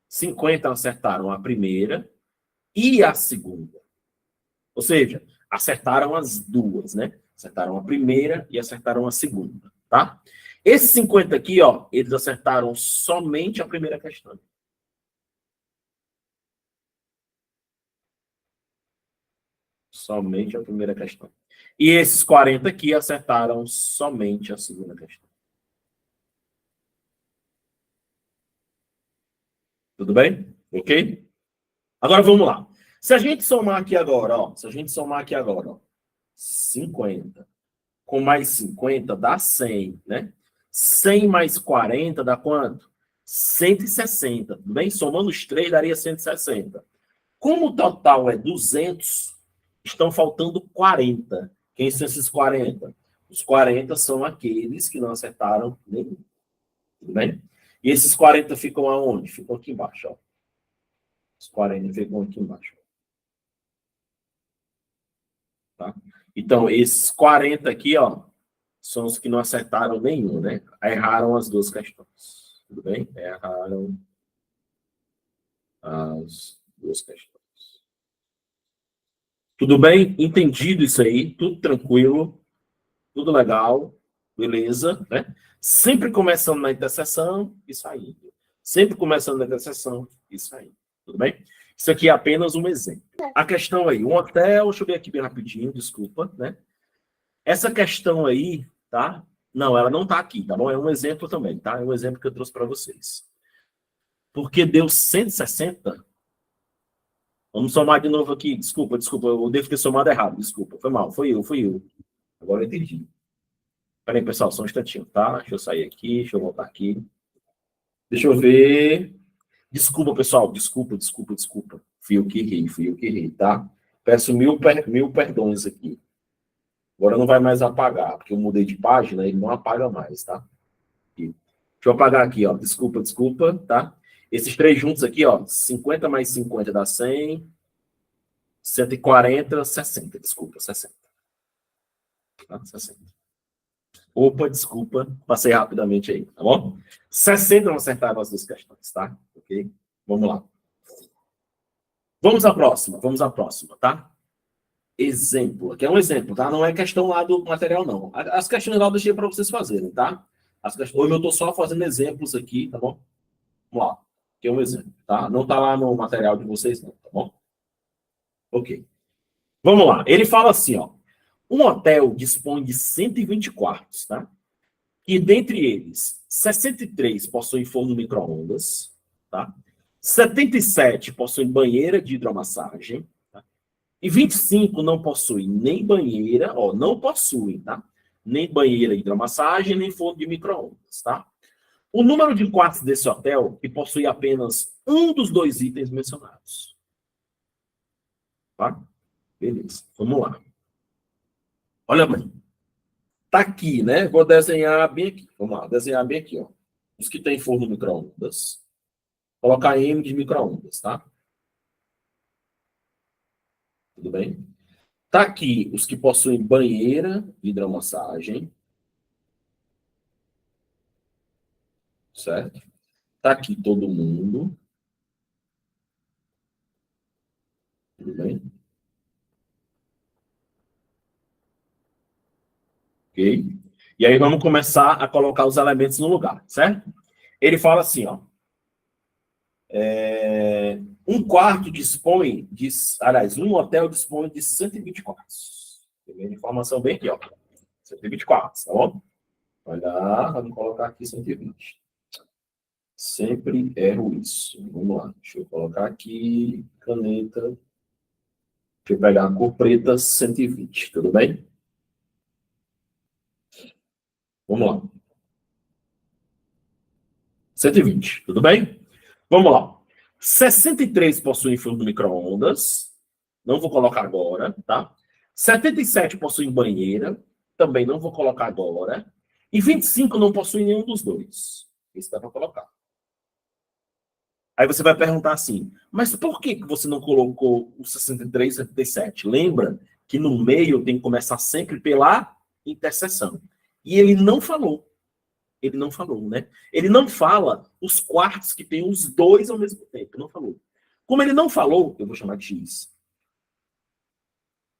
50 acertaram a primeira e a segunda. Ou seja, acertaram as duas, né? Acertaram a primeira e acertaram a segunda, tá? Esses 50 aqui, ó, eles acertaram somente a primeira questão. Somente a primeira questão. E esses 40 aqui acertaram somente a segunda questão. Tudo bem? Ok? Agora vamos lá. Se a gente somar aqui agora, ó, se a gente somar aqui agora, ó, 50 com mais 50 dá 100, né? 100 mais 40 dá quanto? 160, tudo bem? Somando os três daria 160. Como o total é 200, estão faltando 40. Quem são esses 40? Os 40 são aqueles que não acertaram nenhum, tudo bem? E esses 40 ficam aonde? Ficam aqui embaixo, ó. Os 40 ficam aqui embaixo. Tá? Então, esses 40 aqui, ó, são os que não acertaram nenhum, né? Erraram as duas questões. Tudo bem? Erraram as duas questões. Tudo bem? Entendido isso aí? Tudo tranquilo? Tudo legal? Beleza? Né? Sempre começando na interseção e saindo. Sempre começando na interseção e saindo. Tudo bem? Isso aqui é apenas um exemplo. A questão aí, um hotel, deixa eu ver aqui bem rapidinho, desculpa, né? Essa questão aí, tá? Não, ela não tá aqui, tá bom? É um exemplo também, tá? É um exemplo que eu trouxe para vocês. Porque deu 160. Vamos somar de novo aqui. Desculpa, eu devo ter somado errado, desculpa. Foi mal, fui eu. Agora eu entendi. Peraí, pessoal, só um instantinho, tá? Deixa eu sair aqui, deixa eu voltar aqui. Deixa eu ver. Desculpa, pessoal, desculpa. Fui eu que errei, tá? Peço mil perdões aqui. Agora não vai mais apagar, porque eu mudei de página, ele não apaga mais, tá? Aqui. Deixa eu apagar aqui, ó. Desculpa, tá? Esses três juntos aqui, ó. 50 mais 50 dá 100. 140, 60. Desculpa, 60. Tá? 60. Opa, desculpa. Passei rapidamente aí, tá bom? 60 não acertaram as duas questões, tá? Ok? Vamos lá. Vamos à próxima, tá? Exemplo. Aqui é um exemplo, tá? Não é questão lá do material, não. As questões lá eu deixei para vocês fazerem, tá? Hoje eu estou só fazendo exemplos aqui, tá bom? Vamos lá. Aqui é um exemplo, tá? Não tá lá no material de vocês, não, tá bom? Ok. Vamos lá. Ele fala assim, ó. Um hotel dispõe de 120 quartos, tá? E dentre eles, 63 possuem forno micro-ondas, tá? 77 possuem banheira de hidromassagem, tá? E 25 não possuem nem banheira, ó, não possuem, tá? Nem banheira de hidromassagem, nem forno de micro-ondas, tá? O número de quartos desse hotel que possui apenas um dos dois itens mencionados. Tá? Beleza, vamos lá. Olha bem. Tá aqui, né? Vou desenhar bem aqui. Vamos lá, desenhar bem aqui, ó. Os que tem forno micro-ondas. Colocar M de micro-ondas, tá? Tudo bem? Tá aqui os que possuem banheira, hidromassagem. Certo? Tá aqui todo mundo. Tudo bem? Ok? E aí vamos começar a colocar os elementos no lugar, certo? Ele fala assim, ó. Um quarto dispõe de... Aliás, um hotel dispõe de 120 quartos. Tem informação bem aqui, ó. 120 quartos, tá bom? Olha lá, vamos colocar aqui 120. Sempre erro isso. Vamos lá. Deixa eu colocar aqui, caneta. Deixa eu pegar a cor preta, 120. Tudo bem? Vamos lá. 120. Tudo bem? Vamos lá. 63 possuem forno micro-ondas. Não vou colocar agora, tá? 77 possuem banheira. Também não vou colocar agora. E 25 não possuem nenhum dos dois. Esse dá para colocar. Aí você vai perguntar assim, mas por que você não colocou o 63 e 77? Lembra que no meio tem que começar sempre pela interseção. E ele não falou. Ele não falou, né? Ele não fala os quartos que tem os dois ao mesmo tempo. Não falou. Como ele não falou, eu vou chamar de X.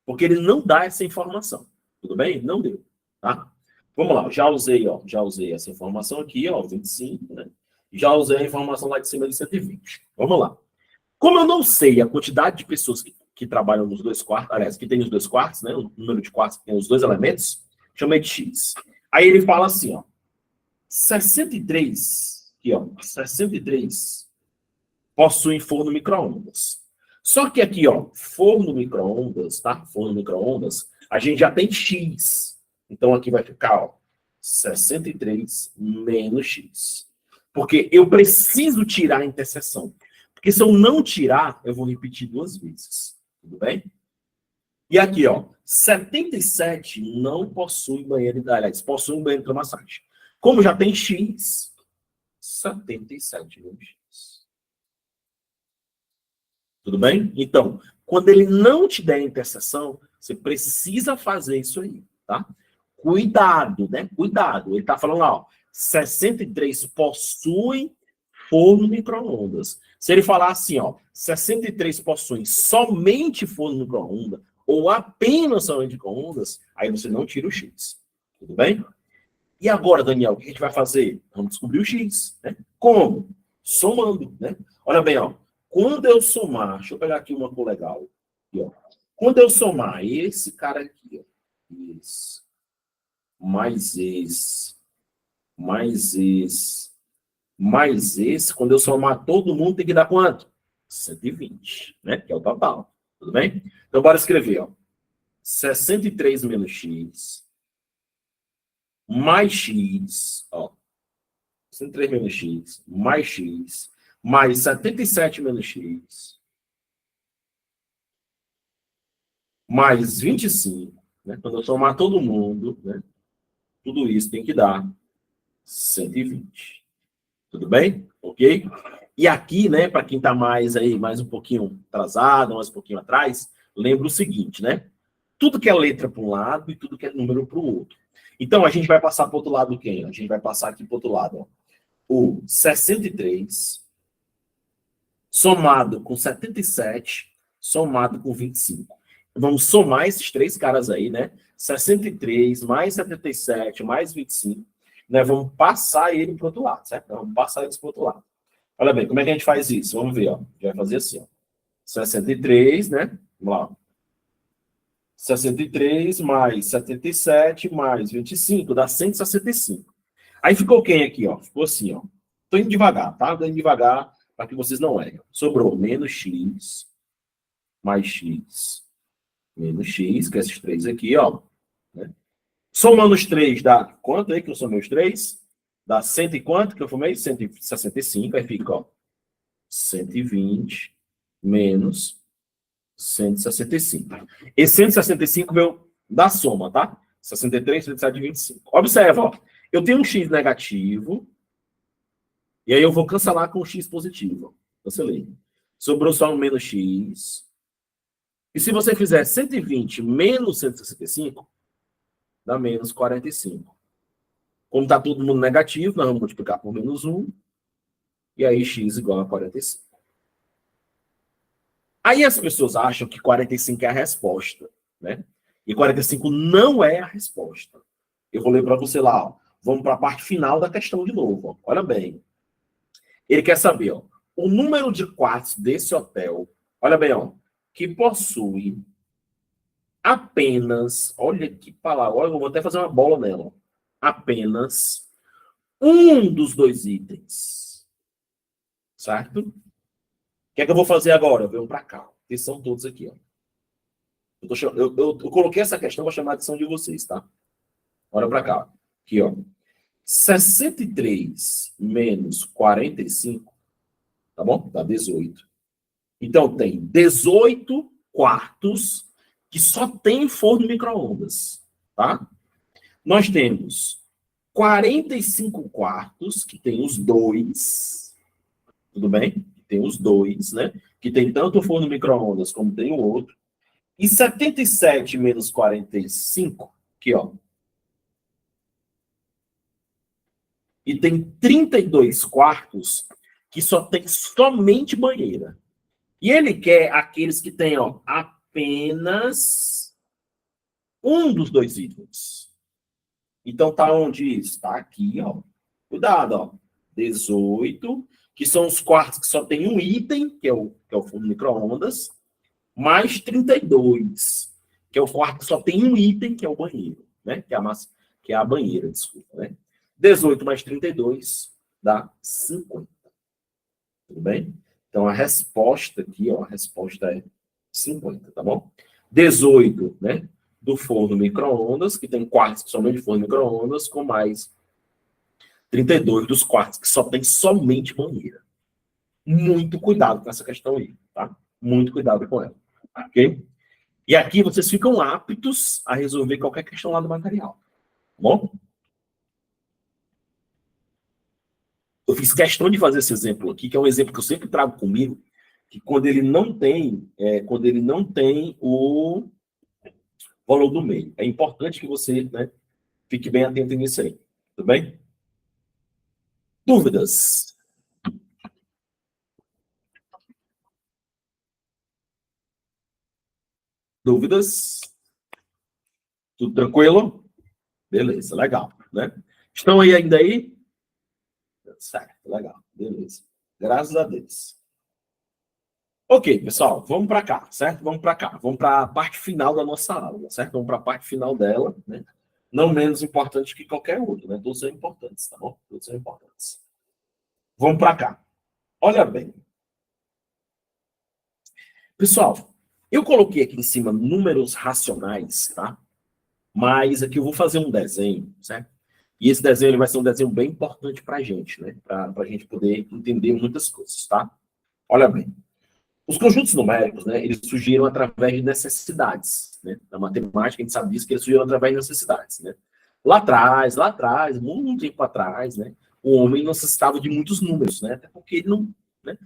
Porque ele não dá essa informação. Tudo bem? Não deu. Tá? Vamos lá. Já usei, ó. Já usei essa informação aqui, ó. 25, né? Já usei a informação lá de cima de 120. Vamos lá. Como eu não sei a quantidade de pessoas que trabalham nos dois quartos, aliás, que tem os dois quartos, né? O número de quartos que tem os dois elementos, chamei de X. Aí ele fala assim, ó. 63, aqui, ó, 63 possuem forno micro-ondas. Só que aqui, ó, forno micro-ondas, tá? Forno micro-ondas, a gente já tem X. Então aqui vai ficar, ó, 63 menos X. Porque eu preciso tirar a interseção. Porque se eu não tirar, eu vou repetir duas vezes. Tudo bem? E aqui, ó, 77 não possui banheiro, aliás, possui um banheiro de massagem. Como já tem X, 77 menos X. Tudo bem? Então, quando ele não te der a interseção, você precisa fazer isso aí, tá? Cuidado, né? Cuidado. Ele tá falando lá, ó, 63 possuem forno micro-ondas. Se ele falar assim, ó, 63 possuem somente forno micro-ondas ou apenas somente micro-ondas, aí você não tira o X. Tudo bem? E agora, Daniel, o que a gente vai fazer? Vamos descobrir o X. Né? Como? Somando. Né? Olha bem, ó. Quando eu somar, deixa eu pegar aqui uma cor legal. Aqui, ó. Quando eu somar esse cara aqui, ó, esse, mais esse, mais esse, mais esse, quando eu somar todo mundo, tem que dar quanto? 120, né? Que é o total. Tudo bem? Então, bora escrever, ó. 63 menos X mais X, ó. 63 menos X, mais 77 menos X, mais 25, né? Quando eu somar todo mundo, né? Tudo isso tem que dar 120. Tudo bem? Ok? E aqui, né, para quem está mais aí, mais um pouquinho atrasado, mais um pouquinho atrás, lembra o seguinte, né? Tudo que é letra para um lado e tudo que é número para o outro. Então, a gente vai passar para o outro lado quem? A gente vai passar aqui para o outro lado, ó. O 63 somado com 77, somado com 25. Vamos somar esses três caras aí, né? 63 mais 77 mais 25. Né? Vamos passar ele para o outro lado, certo? Vamos passar eles para o outro lado. Olha bem, como é que a gente faz isso? Vamos ver, ó. A gente vai fazer assim, ó. 63, né? Vamos lá. 63 mais 77 mais 25 dá 165. Aí ficou quem aqui, ó? Ficou assim, ó. Tô indo devagar, tá? Tô indo devagar para que vocês não errem. Sobrou menos x mais x menos x, que é esses três aqui, ó. Né? Somando os três dá quanto aí que eu somei os três? Dá 100 e quanto que eu formei? 165, aí fica, ó, 120 menos 165. Esse 165 veio da soma, tá? 63, 37, 25. Observa, ó. Eu tenho um x negativo, e aí eu vou cancelar com o x positivo. Cancelei. Sobrou só um menos x. E se você fizer 120 menos 165, dá menos 45. Como está todo mundo negativo, nós vamos multiplicar por menos 1. E aí x igual a 45. Aí as pessoas acham que 45 é a resposta, né? E 45 não é a resposta. Eu vou ler para você lá, ó. Vamos para a parte final da questão de novo. Ó. Olha bem. Ele quer saber, ó, o número de quartos desse hotel, olha bem, ó, que possui apenas, olha que palavra, olha, eu vou até fazer uma bola nela, ó, apenas um dos dois itens, certo? O que é que eu vou fazer agora? Eu venho para cá, que são todos aqui, ó. Eu coloquei essa questão para chamar a atenção de vocês, tá? Olha para cá, aqui, ó. 63 menos 45, tá bom? Dá 18. Então, tem 18 quartos que só tem forno micro-ondas, tá? Nós temos 45 quartos que tem os dois, tudo bem? Tem os dois, né? Que tem tanto o forno micro-ondas como tem o outro. E 77 menos 45, aqui, ó. E tem 32 quartos que só tem somente banheira. E ele quer aqueles que têm, ó, apenas um dos dois itens. Então tá onde isso? Tá aqui, ó. Cuidado, ó. 18, que são os quartos que só tem um item, que é o forno micro-ondas, mais 32, que é o quarto que só tem um item, que é o banheiro, né? Que é a banheira, desculpa, né? 18 mais 32 dá 50. Tudo bem? Então, a resposta aqui, ó, a resposta é 50, tá bom? 18, né, do forno micro-ondas, que tem quartos que somente forno micro-ondas, com mais 32 dos quartos que só tem somente banheira. Muito cuidado com essa questão aí, tá? Muito cuidado com ela, ok? E aqui vocês ficam aptos a resolver qualquer questão lá do material, tá bom? Eu fiz questão de fazer esse exemplo aqui, que é um exemplo que eu sempre trago comigo, que quando ele não tem o valor do meio. É importante que você, né, fique bem atento nisso aí. Tudo bem? Dúvidas? Dúvidas? Tudo tranquilo? Beleza, legal, né? Estão aí ainda aí? Certo, legal, beleza. Graças a Deus. Ok, pessoal, vamos para cá, certo? Vamos para cá. Vamos para a parte final da nossa aula, certo? Vamos para a parte final dela, né? Não menos importante que qualquer outro, né? Todos são importantes, tá bom? Todos são importantes. Vamos para cá. Olha bem. Pessoal, eu coloquei aqui em cima números racionais, tá? Mas aqui eu vou fazer um desenho, certo? E esse desenho ele vai ser um desenho bem importante para a gente, né? Para a gente poder entender muitas coisas, tá? Olha bem. Os conjuntos numéricos, né, eles surgiram através de necessidades, né? Na matemática, a gente sabe disso, que eles surgiram através de necessidades, né? Lá atrás, muito tempo atrás, né, o homem necessitava de muitos números, né? Até porque ele não, né,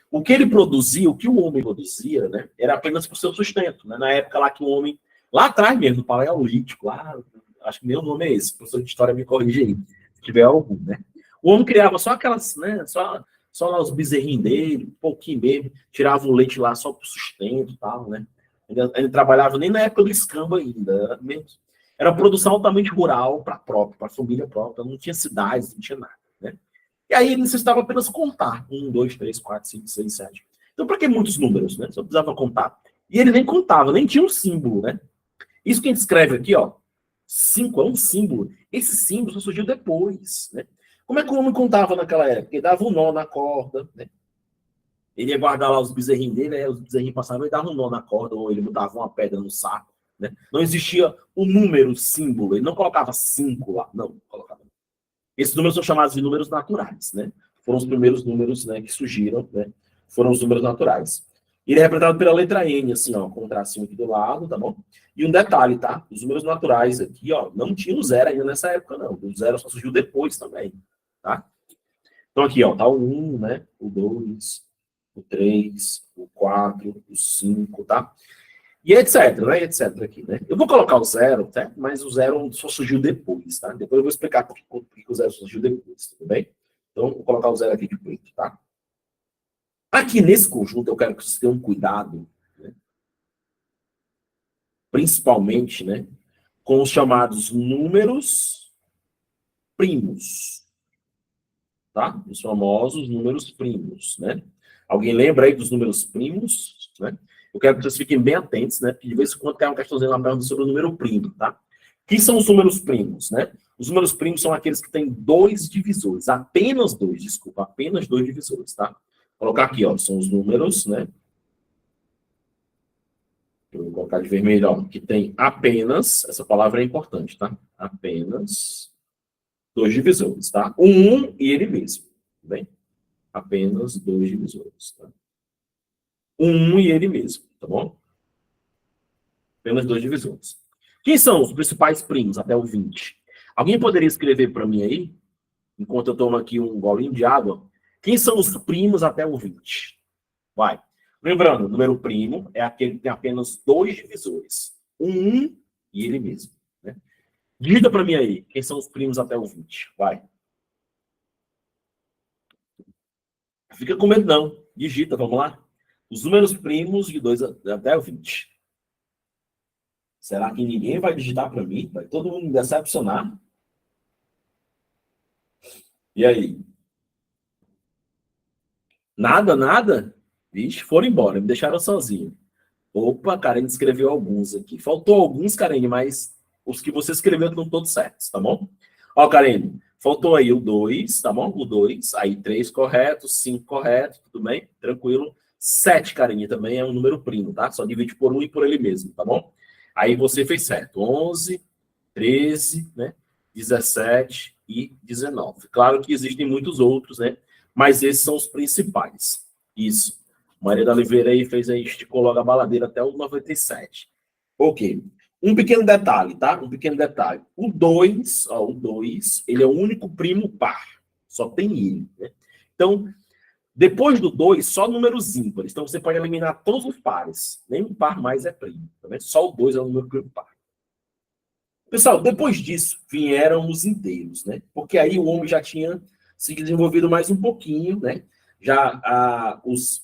o que ele produzia, o que o homem produzia, né, era apenas para o seu sustento, né? Na época lá que o homem, lá atrás mesmo, no Paleolítico, lá, acho que meu nome é esse, o professor de história me corrige aí, se tiver algum, né? O homem criava só aquelas, né, só lá os bezerrinhos dele, um pouquinho mesmo, tirava o leite lá só para o sustento e tal, né? Ele trabalhava nem na época do escambo ainda, era produção altamente rural para a família própria, não tinha cidades, não tinha nada, né? E aí ele necessitava apenas contar, 1, 2, 3, 4, 5, 6, 7. Então, para que muitos números, né? Só precisava contar. E ele nem contava, nem tinha um símbolo, né? Isso que a gente escreve aqui, ó, 5 é um símbolo. Esse símbolo só surgiu depois, né? Como é que o homem contava naquela época? Ele dava um nó na corda, né? Ele ia guardar lá os bezerrinhos dele, aí os bezerrinhos passavam e dava um nó na corda, ou ele botava uma pedra no saco, né? Não existia o número, o símbolo, ele não colocava 5 lá, não, colocava. Esses números são chamados de números naturais, né? Foram os primeiros números, né, que surgiram, né? Foram os números naturais. Ele é representado pela letra N, assim, ó, com um tracinho aqui do lado, tá bom? E um detalhe, tá? Os números naturais aqui, ó, não tinha o zero ainda nessa época, não. O zero só surgiu depois também, tá? Então aqui, ó, tá o 1, né? O 2, o 3, o 4, o 5, tá? E etc, né? Etc aqui, né? Eu vou colocar o zero, certo? Mas o zero só surgiu depois, tá? Depois eu vou explicar por que o zero surgiu depois, tudo bem? Então, vou colocar o zero aqui de preto, tá? Aqui nesse conjunto, eu quero que vocês tenham cuidado, né? Principalmente, né? Com os chamados números primos, tá? Os famosos números primos, né? Alguém lembra aí dos números primos, né? Eu quero que vocês fiquem bem atentos, né? Porque de vez em quando tem uma questãozinha lá perguntando sobre o número primo, tá? Quem são os números primos, né? Os números primos são aqueles que têm dois divisores, apenas dois, desculpa, apenas dois divisores, tá? Vou colocar aqui, ó, são os números, né? Eu vou colocar de vermelho, ó, que tem apenas, essa palavra é importante, tá? Apenas dois divisores, tá? Um e ele mesmo, tudo bem? Apenas dois divisores, tá? Um e ele mesmo, tá bom? Apenas dois divisores. Quem são os principais primos até o 20? Alguém poderia escrever para mim aí, enquanto eu tomo aqui um golinho de água? Quem são os primos até o 20? Vai. Lembrando, o número primo é aquele que tem apenas dois divisores. Um e ele mesmo, né? Digita para mim aí, quem são os primos até o 20? Vai. Fica com medo não. Digita, vamos lá. Os números primos de 2 até o 20. Será que ninguém vai digitar para mim? Vai todo mundo me decepcionar? E aí? Nada, nada? Vixe, foram embora, me deixaram sozinho. Opa, Karen escreveu alguns aqui. Faltou alguns, Karen, mas os que você escreveu estão todos certos, tá bom? Ó, Karen, faltou aí o 2, tá bom? O 2, aí 3 corretos, 5 corretos, tudo bem? Tranquilo. 7, Karen, também é um número primo, tá? Só divide por um e por ele mesmo, tá bom? Aí você fez certo. 11, 13, né? 17 e 19. Claro que existem muitos outros, né? Mas esses são os principais. Isso. Maria da Oliveira aí fez aí, esticou logo a baladeira até o 97. Ok. Um pequeno detalhe, tá? Um pequeno detalhe. O 2, ó, o 2, ele é o único primo par. Só tem ele, né? Então, depois do 2, só números ímpares. Então, você pode eliminar todos os pares. Nenhum par mais é primo. Tá vendo? Só o 2 é o número primo par. Pessoal, depois disso, vieram os inteiros, né? Porque aí o homem já tinha se desenvolvido mais um pouquinho, né? Já os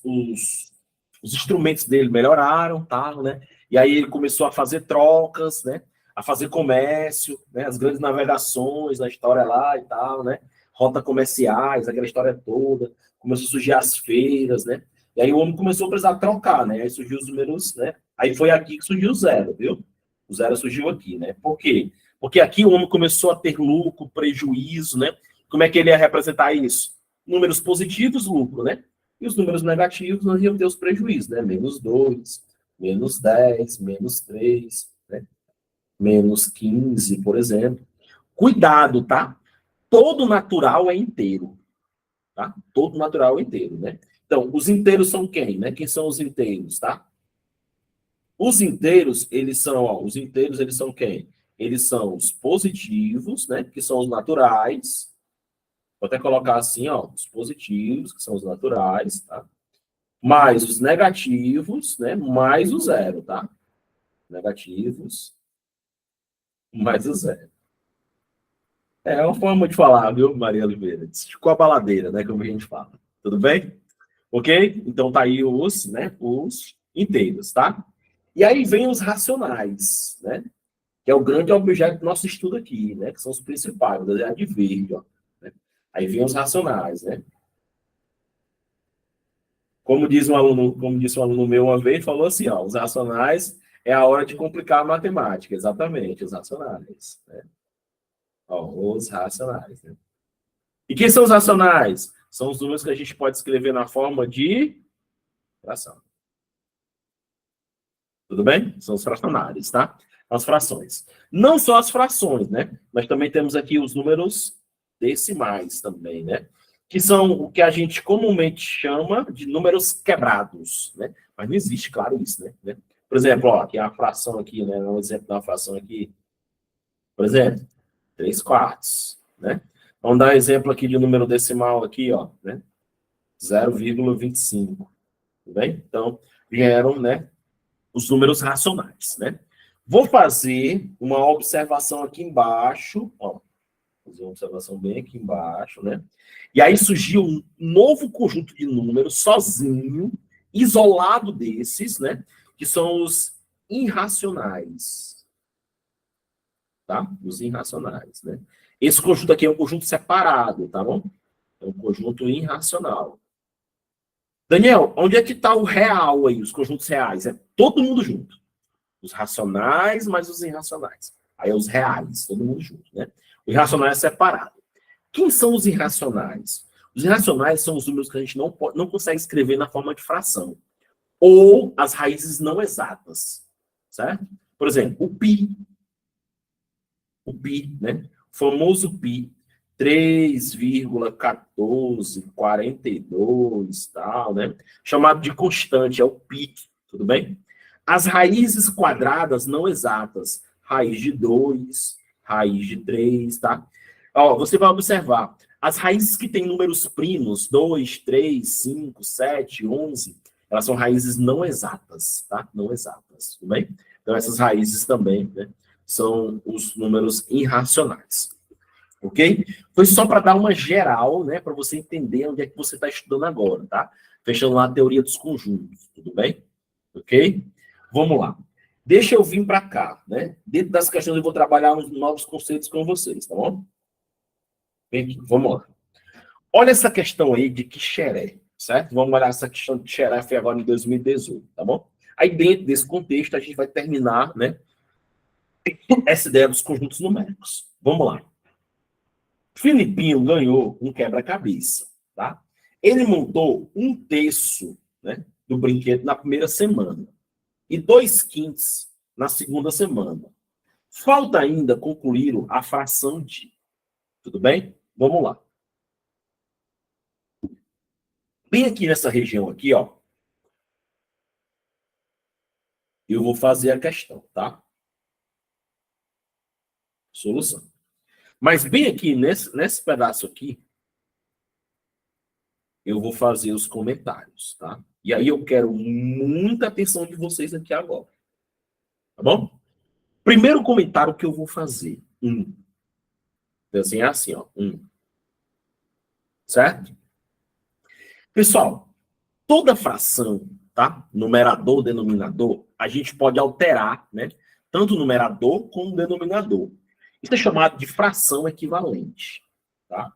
instrumentos dele melhoraram, tal, né? E aí ele começou a fazer trocas, né? A fazer comércio, né? As grandes navegações na história lá e tal, né? Rotas comerciais, aquela história toda. Começou a surgir as feiras, né? E aí o homem começou a precisar trocar, né? Aí surgiu os números, né? Aí foi aqui que surgiu o zero, viu? O zero surgiu aqui, né? Por quê? Porque aqui o homem começou a ter lucro, prejuízo, né? Como é que ele ia representar isso? Números positivos, lucro, né? E os números negativos, nós íamos ter os prejuízos, né? Menos 2, menos 10, menos 3, né? Menos 15, por exemplo. Cuidado, tá? Todo natural é inteiro, tá? Todo natural é inteiro, né? Então, os inteiros são quem, né? Quem são os inteiros, tá? Os inteiros, eles são, ó, os inteiros, eles são quem? Eles são os positivos, né? Que são os naturais. Vou até colocar assim, ó, os positivos, que são os naturais, tá? Mais os negativos, né? Mais o zero, tá? Negativos, mais o zero. É uma forma de falar, viu, Maria Oliveira? Esticou a baladeira, né? Como a gente fala. Tudo bem? Ok? Então tá aí os, né? Os inteiros, tá? E aí vem os racionais, né? Que é o grande objeto do nosso estudo aqui, né? Que são os principais, vou desenhar de verde, ó. Né? Aí vem os racionais, né? Como disse um aluno meu uma vez, falou assim, ó, os racionais é a hora de complicar a matemática, exatamente, os racionais, né? Ó, os racionais, né? E quem são os racionais? São os números que a gente pode escrever na forma de fração. Tudo bem? São os fracionários, tá? As frações. Não só as frações, né? Mas também temos aqui os números decimais também, né? Que são o que a gente comumente chama de números quebrados, né? Mas não existe, claro, isso, né? Por exemplo, ó, aqui a fração aqui, né? Um exemplo da fração aqui. Por exemplo, 3/4, né? Vamos dar um exemplo aqui de número decimal aqui, ó, né? 0,25, tudo bem? Então, vieram, né, os números racionais, né? Vou fazer uma observação aqui embaixo, ó, fazer uma observação bem aqui embaixo, né? E aí surgiu um novo conjunto de números sozinho, isolado desses, né? Que são os irracionais, tá? Os irracionais, né? Esse conjunto aqui é um conjunto separado, tá bom? É um conjunto irracional. Daniel, onde é que está o real aí, os conjuntos reais? É todo mundo junto. Os racionais mais os irracionais. Aí é os reais, todo mundo junto, né? O irracional é separado. Quem são os irracionais? Os irracionais são os números que a gente não consegue escrever na forma de fração. Ou as raízes não exatas, certo? Por exemplo, o pi, né? O famoso pi, 3,1442, tal, né? Chamado de constante, é o pi, tudo bem? As raízes quadradas não exatas, raiz de 2, raiz de 3, tá? Ó, você vai observar, as raízes que têm números primos, 2, 3, 5, 7, 11, elas são raízes não exatas, tá? Não exatas, tudo bem? Então, essas raízes também, né, são os números irracionais. Ok? Foi só para dar uma geral, né, para você entender onde é que você está estudando agora, tá? Fechando lá a teoria dos conjuntos, tudo bem? Ok? Vamos lá. Deixa eu vir para cá, né? Dentro das questões eu vou trabalhar uns novos conceitos com vocês, tá bom? Vem aqui, vamos lá. Olha essa questão aí de Quixeré, certo? Vamos olhar essa questão de Quixeré, foi agora em 2018, tá bom? Aí dentro desse contexto a gente vai terminar, né, essa ideia dos conjuntos numéricos. Vamos lá. Filipinho ganhou um quebra-cabeça, tá? Ele montou 1/3, né, do brinquedo na primeira semana e 2/5 na segunda semana. Falta ainda concluir a fração de. Tudo bem? Vamos lá. Bem aqui nessa região aqui, ó, eu vou fazer a questão, tá? Solução. Mas bem aqui nesse pedaço aqui, eu vou fazer os comentários, tá? E aí eu quero muita atenção de vocês aqui agora. Tá bom? Primeiro comentário que eu vou fazer. Desenhar assim, ó. Certo? Pessoal, toda fração, tá? Numerador, denominador, a gente pode alterar, né? Tanto o numerador como o denominador. Isso é chamado de fração equivalente, tá?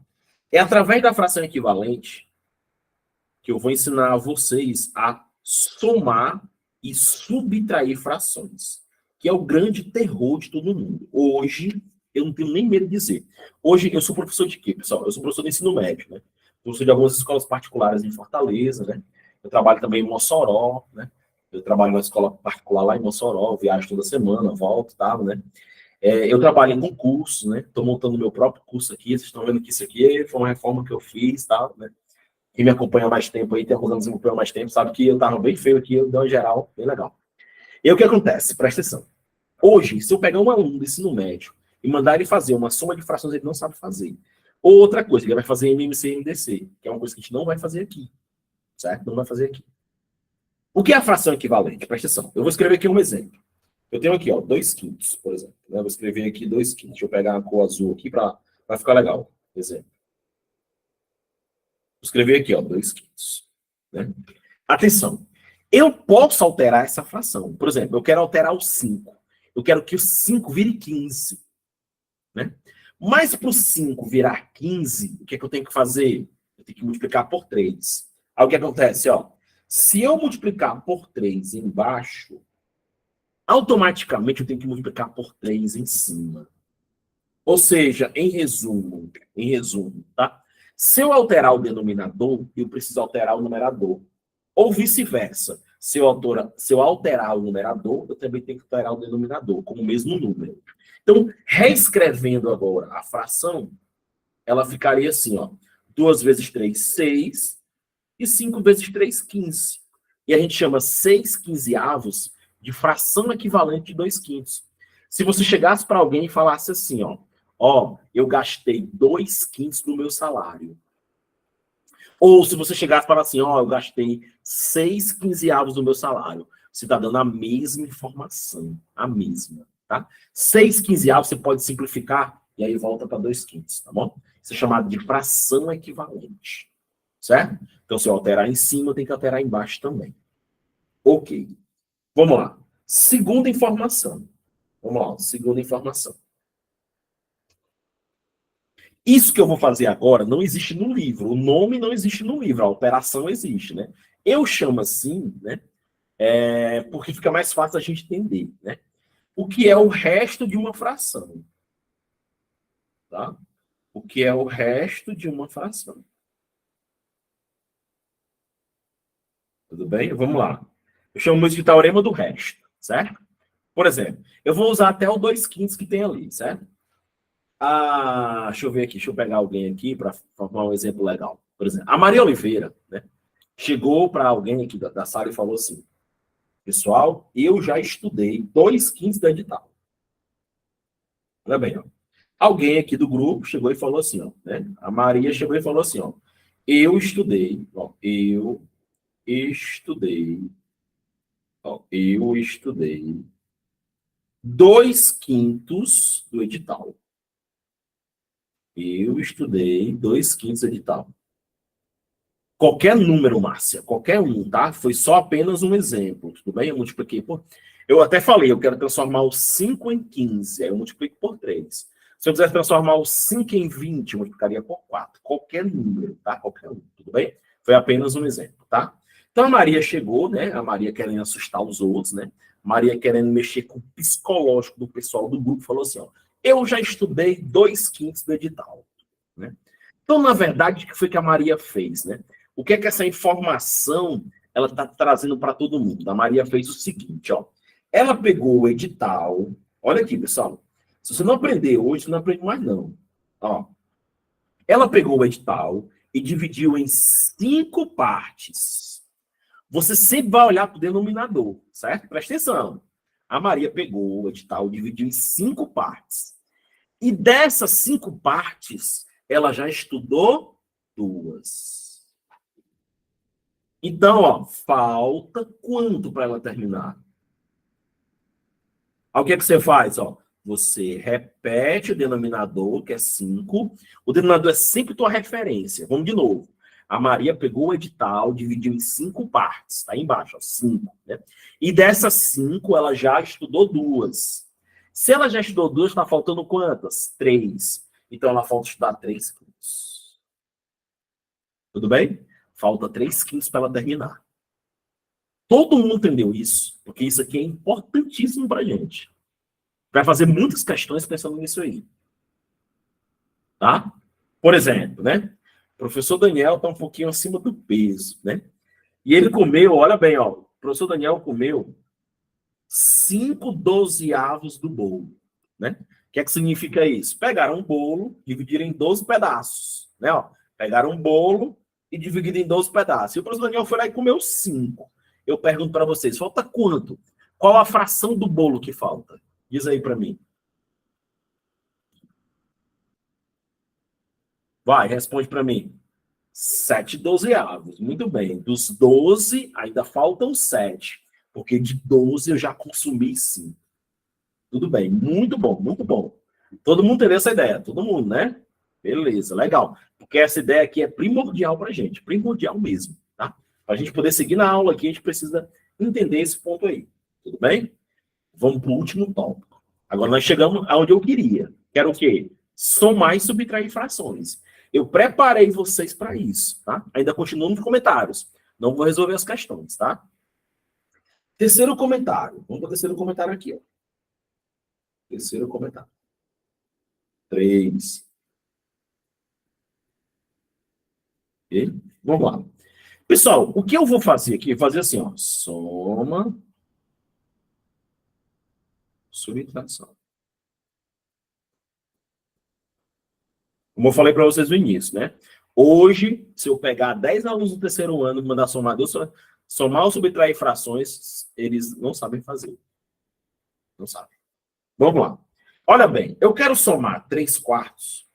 É através da fração equivalente que eu vou ensinar a vocês a somar e subtrair frações, que é o grande terror de todo mundo. Hoje, eu não tenho nem medo de dizer. Hoje, eu sou professor de quê, pessoal? Eu sou professor de ensino médio, né? Professor de algumas escolas particulares em Fortaleza, né? Eu trabalho também em Mossoró, né? Eu trabalho numa escola particular lá em Mossoró, viajo toda semana, volto, tá, né? Eu trabalho em concursos, né? Estou montando meu próprio curso aqui. Vocês estão vendo que isso aqui foi uma reforma que eu fiz, tá, né? Quem me acompanha há mais tempo aí, tem alguns anos que me acompanha há mais tempo, sabe que eu estava bem feio aqui, eu dei uma geral, bem legal. E aí o que acontece? Presta atenção. Hoje, se eu pegar um aluno do ensino médio e mandar ele fazer uma soma de frações, ele não sabe fazer. Ou outra coisa, ele vai fazer MMC e MDC, que é uma coisa que a gente não vai fazer aqui. Certo? Não vai fazer aqui. O que é a fração equivalente? Presta atenção. Eu vou escrever aqui um exemplo. Eu tenho aqui, ó, 2/5, por exemplo. Eu vou escrever aqui 2/5. Deixa eu pegar a cor azul aqui para ficar legal. Exemplo. Vou escrever aqui, ó, 2/5. Né? Atenção. Eu posso alterar essa fração. Por exemplo, eu quero alterar o 5. Eu quero que o 5 vire 15. Né? Mas para o 5 virar 15, o que é que eu tenho que fazer? Eu tenho que multiplicar por 3. Aí o que acontece? Ó, se eu multiplicar por 3 embaixo, automaticamente eu tenho que multiplicar por 3 em cima. Ou seja, em resumo, tá? Se eu alterar o denominador, eu preciso alterar o numerador. Ou vice-versa. Se eu alterar o numerador, eu também tenho que alterar o denominador, com o mesmo número. Então, reescrevendo agora a fração, ela ficaria assim, ó. 2 vezes 3, 6. E 5 vezes 3, 15. E a gente chama 6 quinzeavos de fração equivalente de 2 quintos. Se você chegasse para alguém e falasse assim, ó, eu gastei 2 quintos do meu salário. Ou se você chegasse e falasse assim, ó, eu gastei 6 quinzeavos do meu salário. Você está dando a mesma informação, a mesma, tá? 6 quinzeavos você pode simplificar e aí volta para 2 quintos, tá bom? Isso é chamado de fração equivalente, certo? Então, se eu alterar em cima, tem que alterar embaixo também. Ok. Vamos lá. Segunda informação. Vamos lá, segunda informação. Isso que eu vou fazer agora não existe no livro. O nome não existe no livro. A operação existe, né? Eu chamo assim, né? Porque fica mais fácil a gente entender, né? O que é o resto de uma fração, tá? O que é o resto de uma fração. Tudo bem? Vamos lá. Eu chamo isso de teorema do resto, certo? Por exemplo, eu vou usar até o 2 quintos que tem ali, certo? Deixa eu ver aqui, deixa eu pegar alguém aqui para formar um exemplo legal. Por exemplo, a Maria Oliveira, né, chegou para alguém aqui da sala e falou assim: pessoal, eu já estudei 2 quintos da edital. Olha bem, ó. Alguém aqui do grupo chegou e falou assim, ó, né? A Maria chegou e falou assim, ó, eu estudei, eu estudei 2 quintos do edital. Eu estudei 2 quintos do edital. Qualquer número, Márcia, qualquer um, tá? Foi só apenas um exemplo, tudo bem? Eu multipliquei por... Eu até falei, eu quero transformar o 5 em 15, aí eu multiplico por 3. Se eu quiser transformar o 5 em 20, eu multiplicaria por 4. Qualquer número, tá? Qualquer um, tudo bem? Foi apenas um exemplo, tá? Então a Maria chegou, né? A Maria querendo assustar os outros, né? Maria querendo mexer com o psicológico do pessoal do grupo, falou assim, ó, eu já estudei 2 quintos do edital, né? Então, na verdade, o que foi que a Maria fez, né? O que é que essa informação ela está trazendo para todo mundo? A Maria fez o seguinte, ó. Ela pegou o edital. Olha aqui, pessoal. Se você não aprender hoje, você não aprende mais, não. Ó. Ela pegou o edital e dividiu em 5 partes. Você sempre vai olhar para o denominador, certo? Presta atenção. A Maria pegou o edital e dividiu em 5 partes. E dessas 5 partes, ela já estudou 2. Então, ó, falta quanto para ela terminar? Aí o que é que você faz? Ó, você repete o denominador, que é 5. O denominador é sempre tua referência. Vamos de novo. A Maria pegou o edital, dividiu em 5 partes. Está aí embaixo, ó, 5. Né? E dessas 5, ela já estudou 2. Se ela já estudou 2, está faltando quantas? 3. Então, ela falta estudar 3 quintos. Tudo bem? Falta 3 quintos para ela terminar. Todo mundo entendeu isso, porque isso aqui é importantíssimo para a gente. Vai fazer muitas questões pensando nisso aí. Tá? Por exemplo, né? O professor Daniel está um pouquinho acima do peso, né? E ele comeu, olha bem, ó. O professor Daniel comeu 5 dozeavos do bolo, né? O que é que significa isso? Pegaram um bolo, dividiram em 12 pedaços, né? Ó, pegaram um bolo e dividiram em 12 pedaços. E o professor Daniel foi lá e comeu 5. Eu pergunto para vocês, falta quanto? Qual a fração do bolo que falta? Diz aí para mim. Vai, responde para mim. 7 dozeavos. Muito bem. Dos 12, ainda faltam 7. Porque de 12 eu já consumi 5. Tudo bem. Muito bom, muito bom. Todo mundo entendeu essa ideia? Todo mundo, né? Beleza, legal. Porque essa ideia aqui é primordial para a gente. Primordial mesmo, tá? Para a gente poder seguir na aula aqui, a gente precisa entender esse ponto aí. Tudo bem? Vamos para o último tópico. Agora nós chegamos aonde eu queria. Que era o quê? Somar e subtrair frações. Eu preparei vocês para isso, tá? Ainda continuo nos comentários. Não vou resolver as questões, tá? Terceiro comentário. Vamos para o terceiro comentário aqui, ó. Terceiro comentário. 3. Ok? Vamos lá. Pessoal, o que eu vou fazer aqui? Fazer assim, ó. Soma, subtração. Como eu falei para vocês no início, né? Hoje, se eu pegar 10 alunos do terceiro ano e mandar somar ou subtrair frações, eles não sabem fazer. Não sabem. Vamos lá. Olha bem, eu quero somar 3 quartos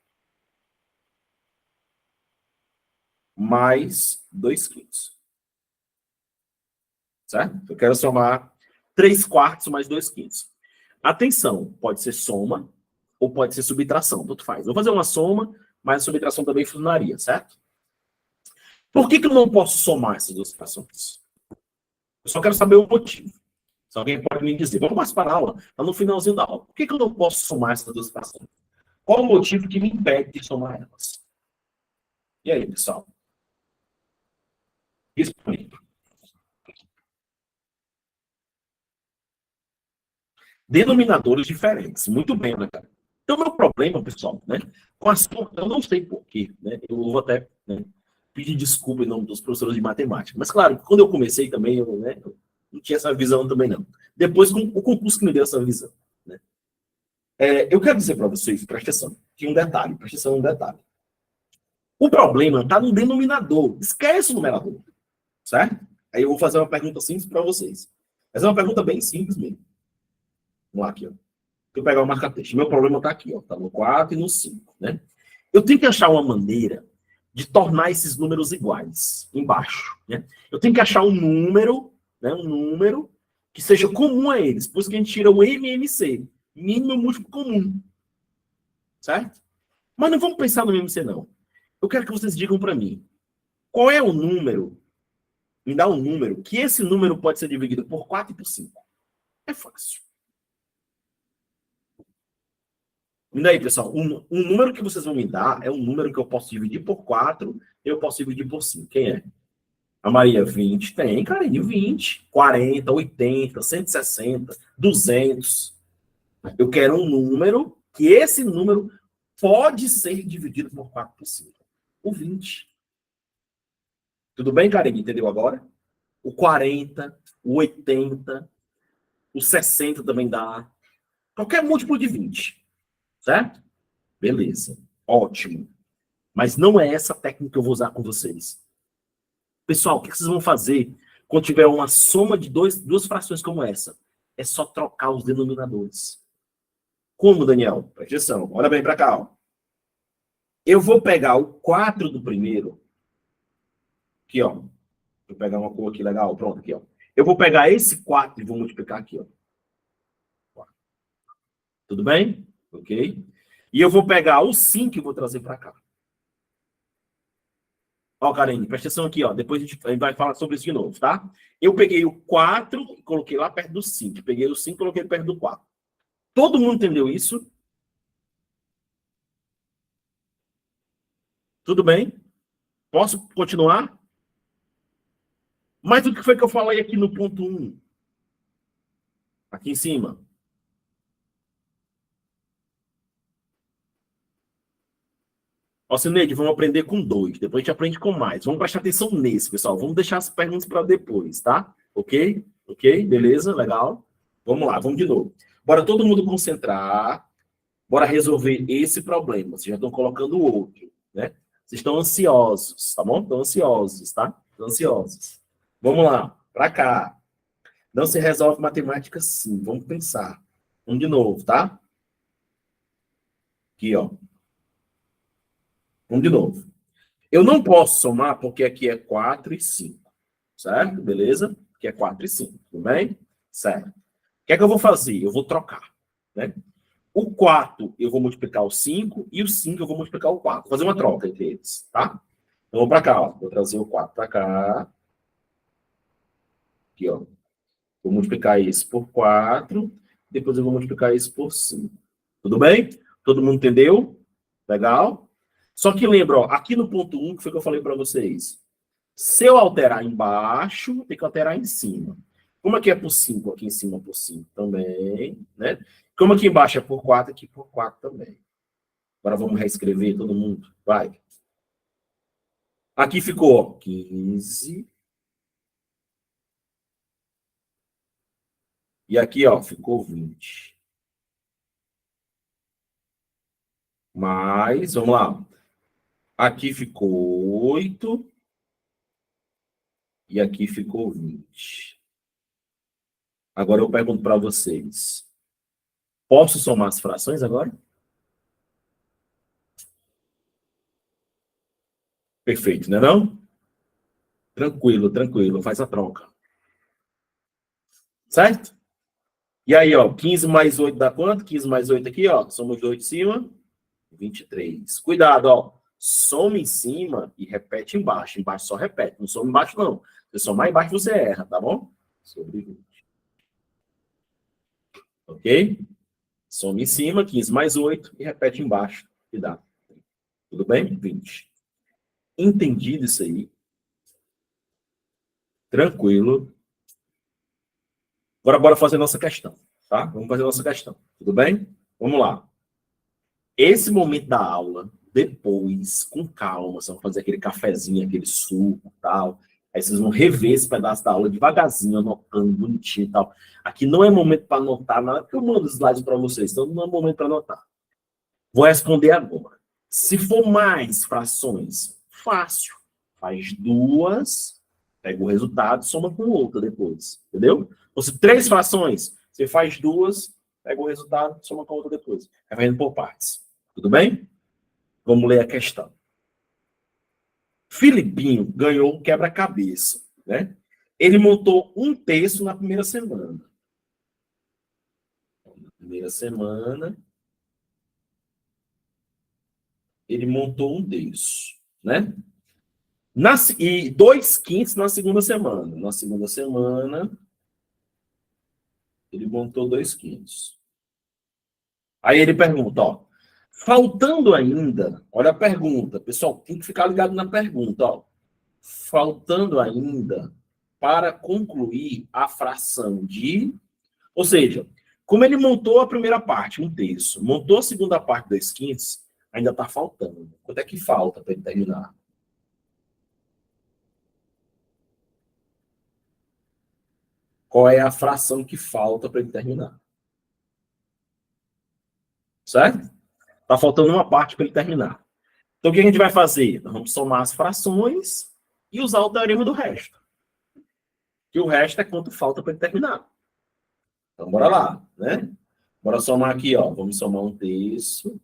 mais 2 quintos. Certo? Eu quero somar 3 quartos mais 2 quintos. Atenção, pode ser soma ou pode ser subtração, tanto faz. Vou fazer uma soma, mas a subtração também funcionaria, certo? Por que eu não posso somar essas duas frações? Eu só quero saber o motivo. Se alguém pode me dizer, vamos passar para a aula, está no finalzinho da aula. Por que eu não posso somar essas duas frações? Qual o motivo que me impede de somar elas? E aí, pessoal? Responde. Denominadores diferentes. Muito bem, né, cara? Então, meu problema, pessoal, né? Com a soma, eu não sei porquê, né? Eu vou até, né, pedir desculpa em nome dos professores de matemática. Mas, claro, quando eu comecei também, eu não tinha essa visão também, não. Depois, o concurso que me deu essa visão. Né? Eu quero dizer para vocês, presta atenção, que um detalhe, presta atenção um detalhe. O problema está no denominador. Esquece o numerador. Certo? Aí eu vou fazer uma pergunta simples para vocês. Essa é uma pergunta bem simples mesmo. Vamos lá aqui, ó. Deixa eu pegar o marca-texto. Meu problema está aqui, ó. Está no 4 e no 5, né? Eu tenho que achar uma maneira de tornar esses números iguais, embaixo, né? Eu tenho que achar um número, né? Um número que seja comum a eles. Por isso que a gente tira o MMC, mínimo múltiplo comum. Certo? Mas não vamos pensar no MMC, não. Eu quero que vocês digam para mim, qual é o número, me dá um número, que esse número pode ser dividido por 4 e por 5. É fácil. E daí, pessoal, um número que vocês vão me dar é um número que eu posso dividir por 4, eu posso dividir por 5. Quem é? A Maria, 20. Tem, carinho, 20, 40, 80, 160, 200. Eu quero um número que esse número pode ser dividido por 4 por 5. O 20. Tudo bem, Karine? Entendeu agora? O 40, o 80, o 60 também dá. Qualquer múltiplo de 20. Certo? Beleza. Ótimo. Mas não é essa técnica que eu vou usar com vocês. Pessoal, o que vocês vão fazer quando tiver uma soma de duas frações como essa? É só trocar os denominadores. Como, Daniel? Presta atenção. Olha bem para cá. Ó. Eu vou pegar o 4 do primeiro. Aqui, ó. Vou pegar uma cor aqui legal. Pronto, aqui, ó. Eu vou pegar esse 4 e vou multiplicar aqui, ó. Tudo bem? Ok? E eu vou pegar o 5 e vou trazer para cá. Ó, Karine, presta atenção aqui, ó. Depois a gente vai falar sobre isso de novo, tá? Eu peguei o 4 e coloquei lá perto do 5. Peguei o 5 e coloquei perto do 4. Todo mundo entendeu isso? Tudo bem? Posso continuar? Mas o que foi que eu falei aqui no ponto 1? Aqui em cima. Ó, Cineide, vamos aprender com 2. Depois a gente aprende com mais. Vamos prestar atenção nesse, pessoal. Vamos deixar as perguntas para depois, tá? Ok? Ok? Beleza? Legal? Vamos lá, vamos de novo. Bora todo mundo concentrar. Bora resolver esse problema. Vocês já estão colocando o outro, né? Vocês estão ansiosos, tá bom? Estão ansiosos, tá? Estão ansiosos. Vamos lá, para cá. Não se resolve matemática assim. Vamos pensar. Vamos de novo, tá? Aqui, ó. Vamos de novo. Eu não posso somar porque aqui é 4 e 5. Certo? Beleza? Aqui é 4 e 5. Tudo bem? Certo. O que é que eu vou fazer? Eu vou trocar, né? O 4 eu vou multiplicar o 5 e o 5 eu vou multiplicar o 4. Vou fazer uma troca entre eles, tá? Então, vou para cá, ó. Vou trazer o 4 para cá. Aqui, ó. Vou multiplicar isso por 4. Depois eu vou multiplicar isso por 5. Tudo bem? Todo mundo entendeu? Legal? Só que lembra, ó, aqui no ponto 1, que foi que eu falei para vocês. Se eu alterar embaixo, tem que alterar em cima. Como aqui é por 5, aqui em cima é por 5 também, né? Como aqui embaixo é por 4, aqui por 4 também. Agora vamos reescrever todo mundo. Vai. Aqui ficou 15. E aqui, ó, ficou 20. Mais, vamos lá. Aqui ficou 8. E aqui ficou 20. Agora eu pergunto para vocês. Posso somar as frações agora? Perfeito, não é não? Tranquilo, tranquilo. Faz a troca. Certo? E aí, ó, 15 mais 8 dá quanto? 15 mais 8 aqui, ó. Somos 8 em cima. 23. Cuidado, ó. Soma em cima e repete embaixo. Embaixo só repete. Não soma embaixo, não. Se somar embaixo, você erra, tá bom? Sobre 20. Ok? Soma em cima, 15 mais 8 e repete embaixo. Que dá. Tudo bem? 20. Entendido isso aí? Tranquilo. Agora, bora fazer nossa questão, tá? Vamos fazer nossa questão. Tudo bem? Vamos lá. Esse momento da aula, depois, com calma, vocês vão fazer aquele cafezinho, aquele suco e tal. Aí vocês vão rever esse pedaço da aula devagarzinho, anotando, bonitinho e tal. Aqui não é momento para anotar nada, porque eu mando os slides para vocês, então não é momento para anotar. Vou responder agora. Se for mais frações, fácil. Faz duas, pega o resultado, soma com outra depois. Entendeu? Ou se 3 frações, você faz duas, pega o resultado, soma com outra depois. Vai indo por partes. Tudo bem? Vamos ler a questão. Filipinho ganhou um quebra-cabeça, né? Ele montou um terço na primeira semana. Na primeira semana, ele montou um terço, né? E 2/5 na segunda semana. Na segunda semana, ele montou 2/5. Aí ele pergunta, ó, faltando ainda, olha a pergunta, pessoal, tem que ficar ligado na pergunta, ó. Faltando ainda para concluir a fração de, ou seja, como ele montou a primeira parte, um terço, montou a segunda parte, 2/5, ainda está faltando. Quanto é que falta para ele terminar? Qual é a fração que falta para ele terminar? Certo? Está faltando uma parte para ele terminar. Então, o que a gente vai fazer? Nós vamos somar as frações e usar o teorema do resto. Que o resto é quanto falta para ele terminar. Então, bora lá, né? Bora somar aqui, ó. Vamos somar um terço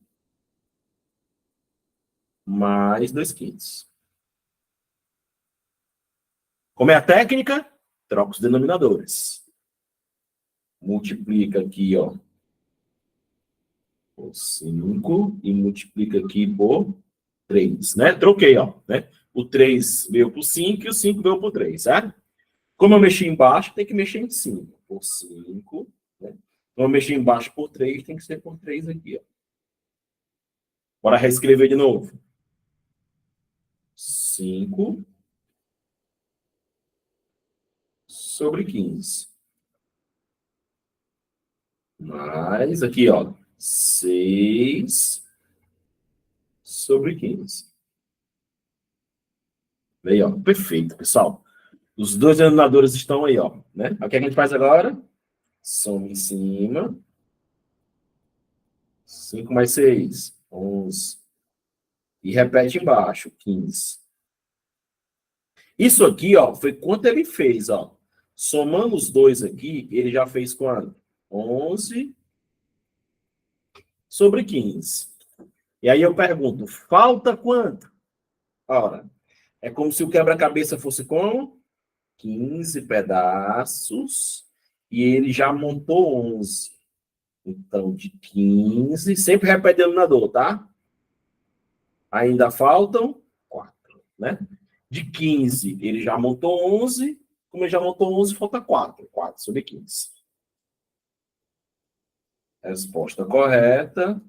mais 2/5. Como é a técnica? Troca os denominadores. Multiplica aqui, ó, por 5 e multiplica aqui por 3, né? Troquei, ó, né? O 3 veio por 5 e o 5 veio por 3, certo? Como eu mexi embaixo, tem que mexer em cima. Por 5, né? Como eu mexi embaixo por 3, tem que ser por 3 aqui, ó. Bora reescrever de novo. 5 sobre 15. Mais aqui, ó. 6 sobre 15. Aí, ó. Perfeito, pessoal. Os dois denominadores estão aí, ó. Né? O que a gente faz agora? Soma em cima. 5 mais 6, 11. E repete embaixo, 15. Isso aqui, ó, foi quanto ele fez, ó. Somando os dois aqui, ele já fez quanto? 11 sobre 15. E aí eu pergunto, falta quanto? Ora, é como se o quebra-cabeça fosse como? 15 pedaços. E ele já montou 11. Então, de 15, sempre repete na dor, tá? Ainda faltam 4, né? De 15, ele já montou 11. Como ele já montou 11, falta 4. 4 sobre 15. Resposta correta.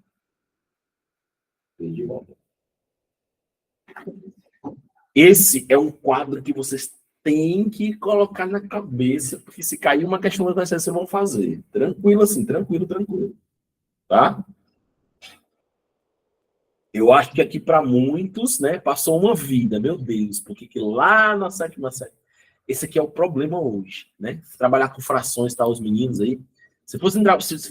Esse é um quadro que vocês têm que colocar na cabeça, porque se cair uma questão da TCC, vocês vão fazer. Tranquilo assim, tranquilo, tranquilo. Tá? Eu acho que aqui para muitos, né, passou uma vida, meu Deus, porque que lá na sétima série. Esse aqui é o problema hoje, né? Trabalhar com frações, tá, os meninos aí. Se fosse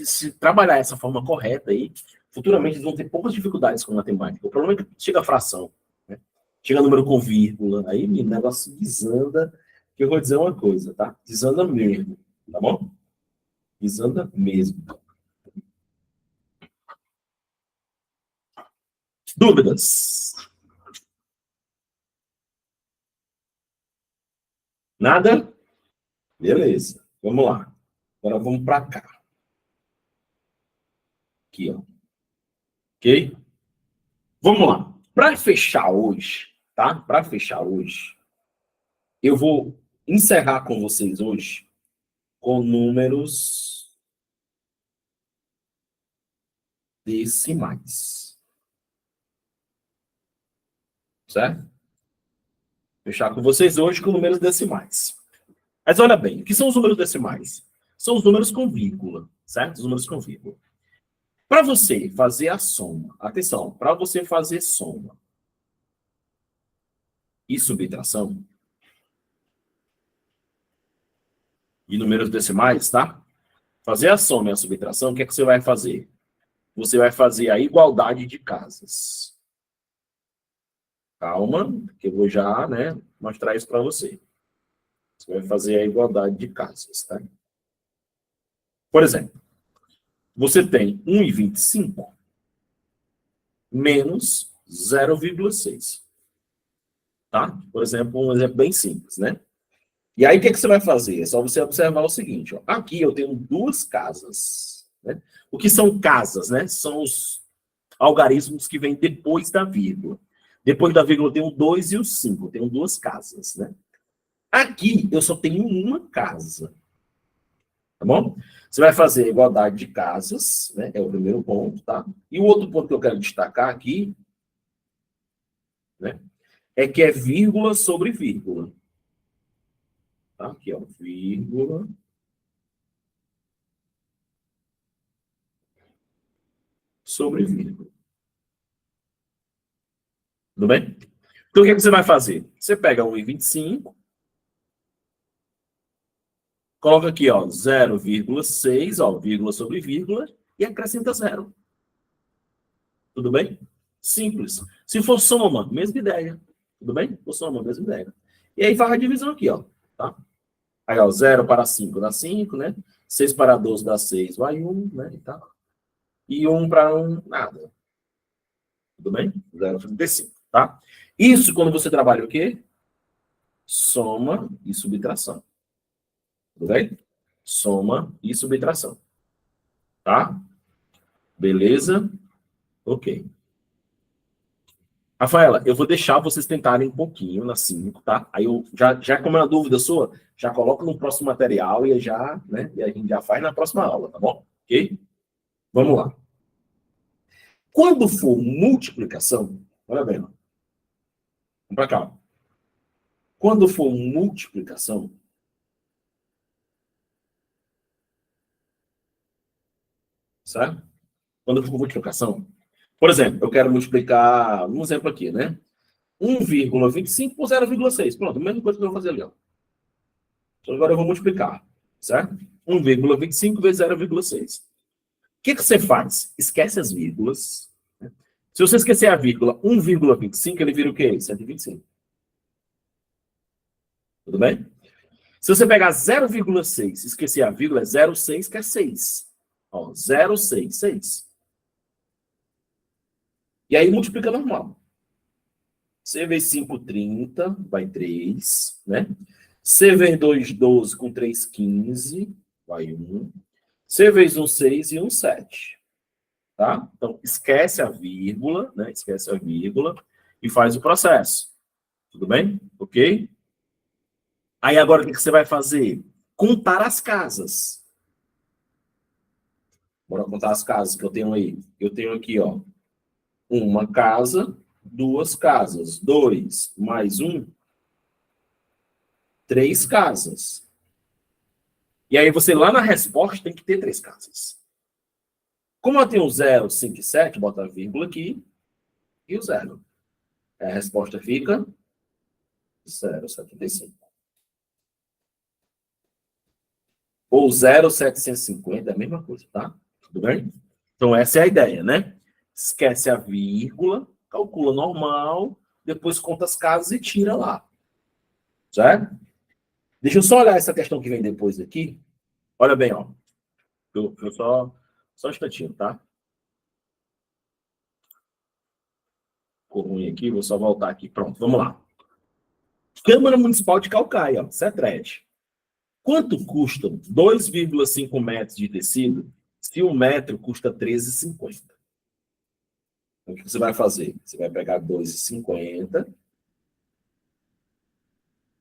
se trabalhar essa forma correta aí, futuramente eles vão ter poucas dificuldades com matemática. O problema é que chega a fração. Chega número com vírgula, aí o negócio desanda, que eu vou dizer uma coisa, tá? Desanda mesmo, tá bom? Desanda mesmo. Dúvidas? Nada? Beleza. Vamos lá. Agora vamos para cá. Aqui, ó. Ok? Vamos lá. Para fechar hoje, tá? Para fechar hoje, eu vou encerrar com vocês hoje com números decimais. Certo? Fechar com vocês hoje com números decimais. Mas olha bem, o que são os números decimais? São os números com vírgula, certo? Os números com vírgula. Para você fazer a soma, atenção, para você fazer soma e subtração de números decimais, tá? Fazer a soma e a subtração, o que é que você vai fazer? Você vai fazer a igualdade de casas. Calma, que eu vou já, né, mostrar isso para você. Você vai fazer a igualdade de casas, tá? Por exemplo, você tem 1,25 menos 0,6. Tá? Por exemplo, um exemplo bem simples, né? E aí, o que, é que você vai fazer? É só você observar o seguinte, ó. Aqui eu tenho duas casas, né? O que são casas, né? São os algarismos que vêm depois da vírgula. Depois da vírgula eu tenho 2 e o 5. Eu tenho duas casas, né? Aqui eu só tenho uma casa. Tá bom? Você vai fazer a igualdade de casas, né? É o primeiro ponto, tá? E o outro ponto que eu quero destacar aqui, né? É que é vírgula sobre vírgula. Tá? Aqui, ó, vírgula sobre vírgula. Tudo bem? Então, o que, é que você vai fazer? Você pega 1,25, coloca aqui, ó, 0,6, ó, vírgula sobre vírgula, e acrescenta 0. Tudo bem? Simples. Se for soma, mesma ideia. Tudo bem? Se for soma, mesma ideia. E aí faz a divisão aqui, ó. Tá? Aí, ó, 0 para 5 dá 5, né? 6 para 12 dá 6, vai 1, né? E, tá. E 1 para 1, nada. Tudo bem? 0,35, tá? Isso quando você trabalha o quê? Soma e subtração. Tudo bem? Soma e subtração. Tá? Beleza? Ok. Rafaela, eu vou deixar vocês tentarem um pouquinho na 5, tá? Aí eu já como é uma dúvida sua, já coloco no próximo material e já, né? E a gente já faz na próxima aula, tá bom? Ok? Vamos lá. Quando for multiplicação, olha bem, ó. Vamos para cá. Quando for multiplicação, certo? Quando for multiplicação, por exemplo, eu quero multiplicar, um exemplo aqui, né? 1,25 por 0,6. Pronto, a mesma coisa que eu vou fazer ali, ó. Então, agora eu vou multiplicar, certo? 1,25 vezes 0,6. O que, que você faz? Esquece as vírgulas. Né? Se você esquecer a vírgula 1,25, ele vira o quê? 125. Tudo bem? Se você pegar 0,6 e esquecer a vírgula, é 0,6, que é 6. Ó, 0,6, 6. E aí multiplica normal. C vezes 5, 30, vai 3, né? C vezes 2, 12, com 3, 15, vai 1. C vezes 1, 6 e 1, 7. Tá? Então, esquece a vírgula, né? Esquece a vírgula e faz o processo. Tudo bem? Ok? Aí agora o que você vai fazer? Contar as casas. Bora contar as casas que eu tenho aí. Eu tenho aqui, ó, uma casa, duas casas. 2 mais 1, 3 casas. E aí você lá na resposta tem que ter 3 casas. Como eu tenho 0, 5 e 7, bota a vírgula aqui e o 0. A resposta fica 0,75. Ou 0,750, é a mesma coisa, tá? Tudo bem? Então essa é a ideia, né? Esquece a vírgula, calcula normal, depois conta as casas e tira lá. Certo? Deixa eu só olhar essa questão que vem depois aqui. Olha bem, ó. Eu só um instantinho, tá? Ficou ruim aqui, vou só voltar aqui. Pronto, vamos lá. Câmara Municipal de Calcaia, ó, CETRED. Quanto custa 2,5 metros de tecido se um metro custa 13,50? Então, o que você vai fazer? Você vai pegar 2,50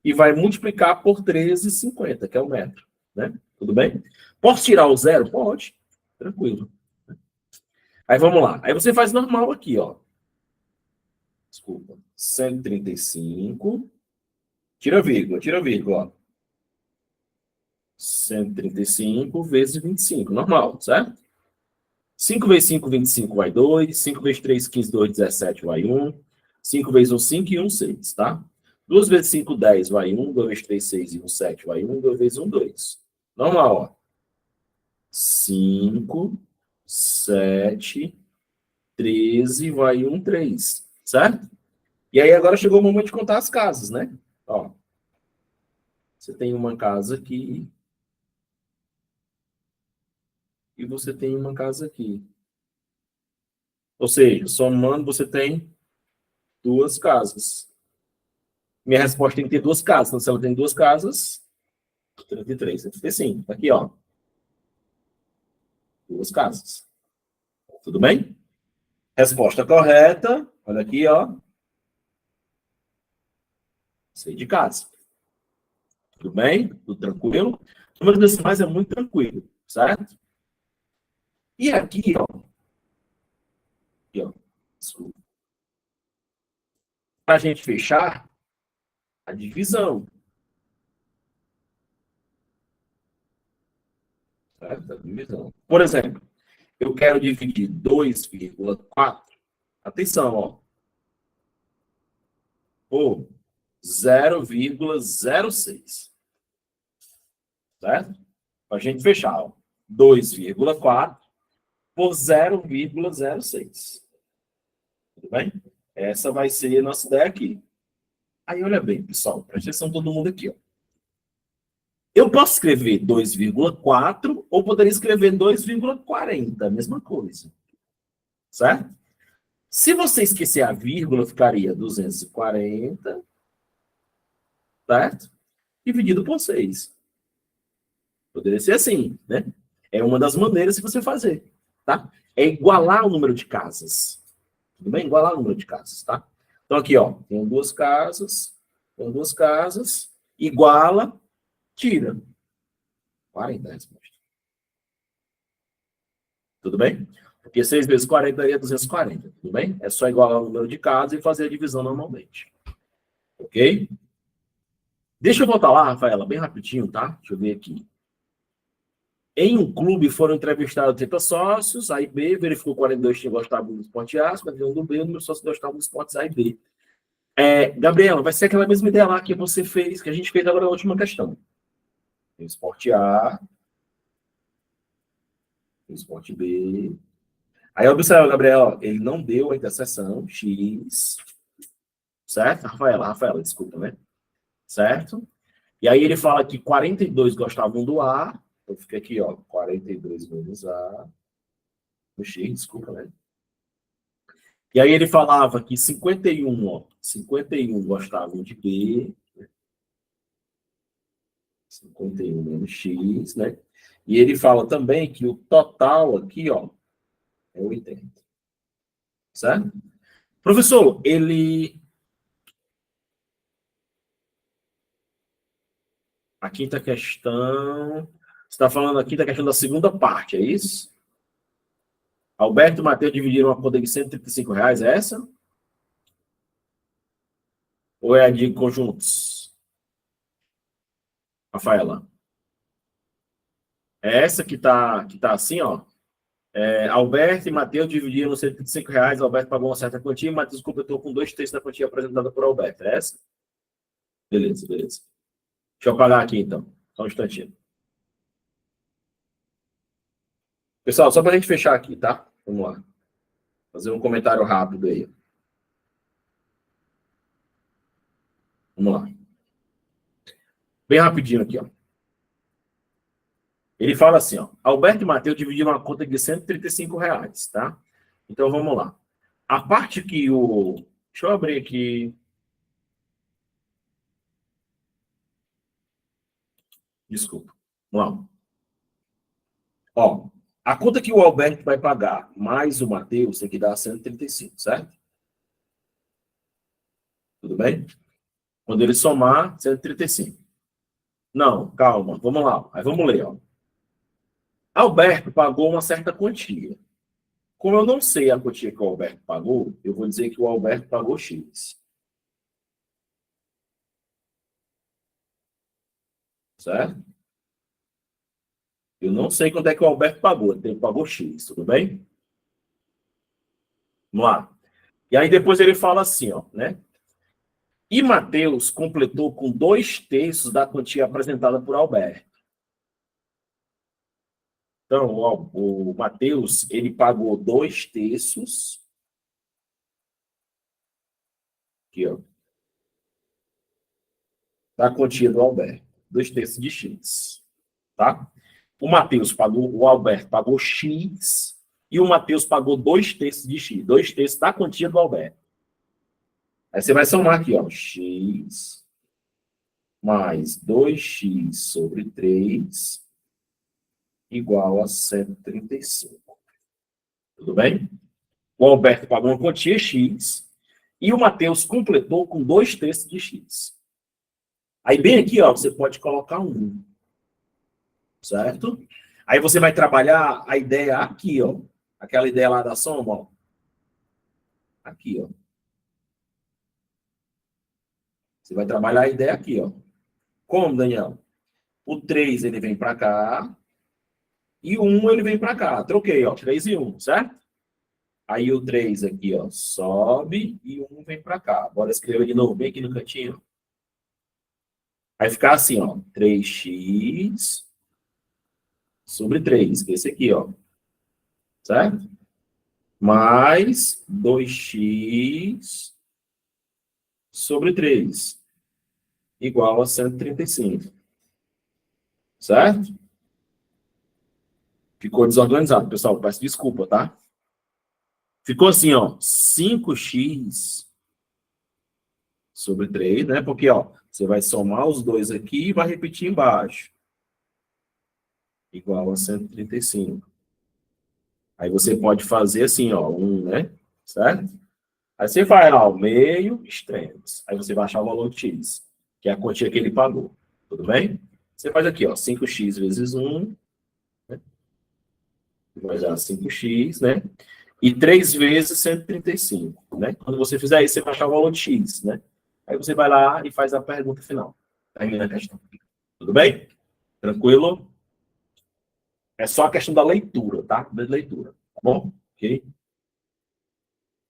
e vai multiplicar por 13,50, que é o metro. Né? Tudo bem? Posso tirar o zero? Pode. Tranquilo. Aí vamos lá. Aí você faz normal aqui, ó. Desculpa. 135. Tira vírgula, ó. 135 vezes 25, normal, certo? 5 vezes 5, 25 vai 2. 5 vezes 3, 15, 2, 17 vai 1. 5 vezes 1, 5 e 1, 6, tá? 2 vezes 5, 10 vai 1. 2 vezes 3, 6 e 1, 7 vai 1. 2 vezes 1, 2. Normal, ó. 5, 7, 13 vai 1, 3, certo? E aí agora chegou o momento de contar as casas, né? Ó. Você tem uma casa aqui. E você tem uma casa aqui. Ou seja, somando, você tem duas casas. Minha resposta tem que ter duas casas. Então, se ela tem duas casas, 33, 75. Tá aqui, ó. Duas casas. Tudo bem? Resposta correta. Olha aqui, ó. Sei de casa. Tudo bem? Tudo tranquilo? O número decimais é muito tranquilo, certo? E aqui, ó. Aqui, ó. Desculpa. Para a gente fechar, a divisão. Certo? A divisão. Por exemplo, eu quero dividir 2,4. Atenção, ó. Por 0,06. Certo? Para a gente fechar, ó. 2,4 por 0,06. Tudo bem? Essa vai ser a nossa ideia aqui. Aí, olha bem, pessoal. Presta atenção todo mundo aqui, ó. Eu posso escrever 2,4 ou poderia escrever 2,40, a mesma coisa. Certo? Se você esquecer a vírgula, ficaria 240, certo? Dividido por 6. Poderia ser assim, né? É uma das maneiras de você fazer, tá? É igualar o número de casas. Tudo bem? Igualar o número de casas, tá? Então, aqui, ó, tem duas casas, iguala, tira. 40 resposta. Tudo bem? Porque 6 vezes 40 daria 240, tudo bem? É só igualar o número de casas e fazer a divisão normalmente. Ok? Deixa eu voltar lá, Rafaela, bem rapidinho, tá? Deixa eu ver aqui. Em um clube foram entrevistados 30 sócios, A e B, verificou 42 que gostavam do esporte A, 51 do B, o número de sócios gostavam do esportes A e B. Gabriela, vai ser aquela mesma ideia lá que você fez, que a gente fez agora na última questão. Tem o esporte A, tem o esporte B. Aí observa, Gabriel, ele não deu a interseção X, certo? Rafaela, desculpa, né? Certo? E aí ele fala que 42 gostavam do A, então fica aqui, ó, 42 menos A, o X, desculpa, né? E aí ele falava que 51, ó, 51 gostavam de B, 51 menos X, né? E ele fala também que o total aqui, ó, é 80. Certo? Professor, ele... A quinta questão... Você está falando aqui da questão da segunda parte, é isso? Alberto e Matheus dividiram uma conta de R$ 135, é essa? Ou é a de conjuntos? Rafaela. É essa que tá assim, ó. Alberto e Matheus dividiram R$ 135. Alberto pagou uma certa quantia e Matheus completou com 2/3 da quantia apresentada por Alberto. É essa? Beleza. Deixa eu apagar aqui, então. Só um instantinho. Pessoal, só para a gente fechar aqui, tá? Vamos lá. Fazer um comentário rápido aí. Vamos lá. Bem rapidinho aqui, ó. Ele fala assim, ó. Alberto e Matheus dividiram uma conta de R$ 135, tá? Então, vamos lá. A parte que o... Deixa eu abrir aqui. Desculpa. Vamos lá. Ó, a conta que o Alberto vai pagar mais o Matheus tem que dar 135, certo? Tudo bem? Quando ele somar, 135. Não, calma, vamos lá. Aí vamos ler, ó. Alberto pagou uma certa quantia. Como eu não sei a quantia que o Alberto pagou, eu vou dizer que o Alberto pagou X. Certo? Eu não sei quanto é que o Alberto pagou. Ele pagou X, tudo bem? Vamos lá. E aí depois ele fala assim, ó, né? E Matheus completou com 2/3 da quantia apresentada por Alberto. Então, ó, o Matheus, ele pagou 2/3. Aqui, ó. Da quantia do Alberto. 2/3 de X. Tá? O Alberto pagou X e o Matheus pagou 2/3 de X. 2/3 da quantia do Alberto. Aí você vai somar aqui, ó. X mais 2x sobre 3 igual a 135. Tudo bem? O Alberto pagou uma quantia X e o Matheus completou com 2/3 de X. Aí bem aqui, ó, você pode colocar 1. Certo? Aí você vai trabalhar a ideia aqui, ó. Aquela ideia lá da soma, ó. Aqui, ó. Você vai trabalhar a ideia aqui, ó. Como, Daniel? O 3 ele vem para cá e o 1 ele vem para cá. Troquei, ó. 3 e 1, certo? Aí o 3 aqui, ó, sobe e o 1 vem para cá. Bora escrever de novo, bem aqui no cantinho. Vai ficar assim, ó. 3x sobre 3, que é esse aqui, ó. Certo? Mais 2x sobre 3 igual a 135. Certo? Ficou desorganizado, pessoal. Peço desculpa, tá? Ficou assim, ó. 5x sobre 3, né? Porque, ó, você vai somar os dois aqui e vai repetir embaixo. Igual a 135. Aí você pode fazer assim, ó. 1, né? Certo? Aí você vai, ó, meio, extremos. Aí você vai achar o valor de x, que é a quantia que ele pagou. Tudo bem? Você faz aqui, ó. 5x vezes 1. Né? Vai dar 5x, né? E 3 vezes 135, né? Quando você fizer isso, você vai achar o valor de x, né? Aí você vai lá e faz a pergunta final. Termina a questão. Tudo bem? Tranquilo? É só a questão da leitura, tá? Da leitura, tá bom? Ok?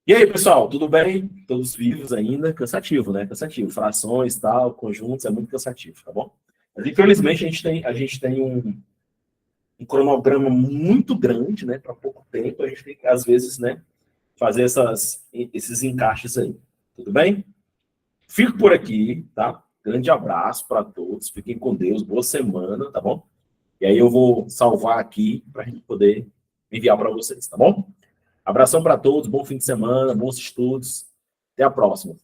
E aí, pessoal, tudo bem? Todos vivos ainda? Cansativo, né? Cansativo. Frações, tal, conjuntos, é muito cansativo, tá bom? Mas, infelizmente, a gente tem um cronograma muito grande, né? Para pouco tempo, a gente tem que, às vezes, né? Fazer esses encaixes aí. Tudo bem? Fico por aqui, tá? Grande abraço para todos. Fiquem com Deus. Boa semana, tá bom? E aí eu vou salvar aqui para a gente poder enviar para vocês, tá bom? Abração para todos. Bom fim de semana, bons estudos. Até a próxima.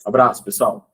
Abraço, pessoal.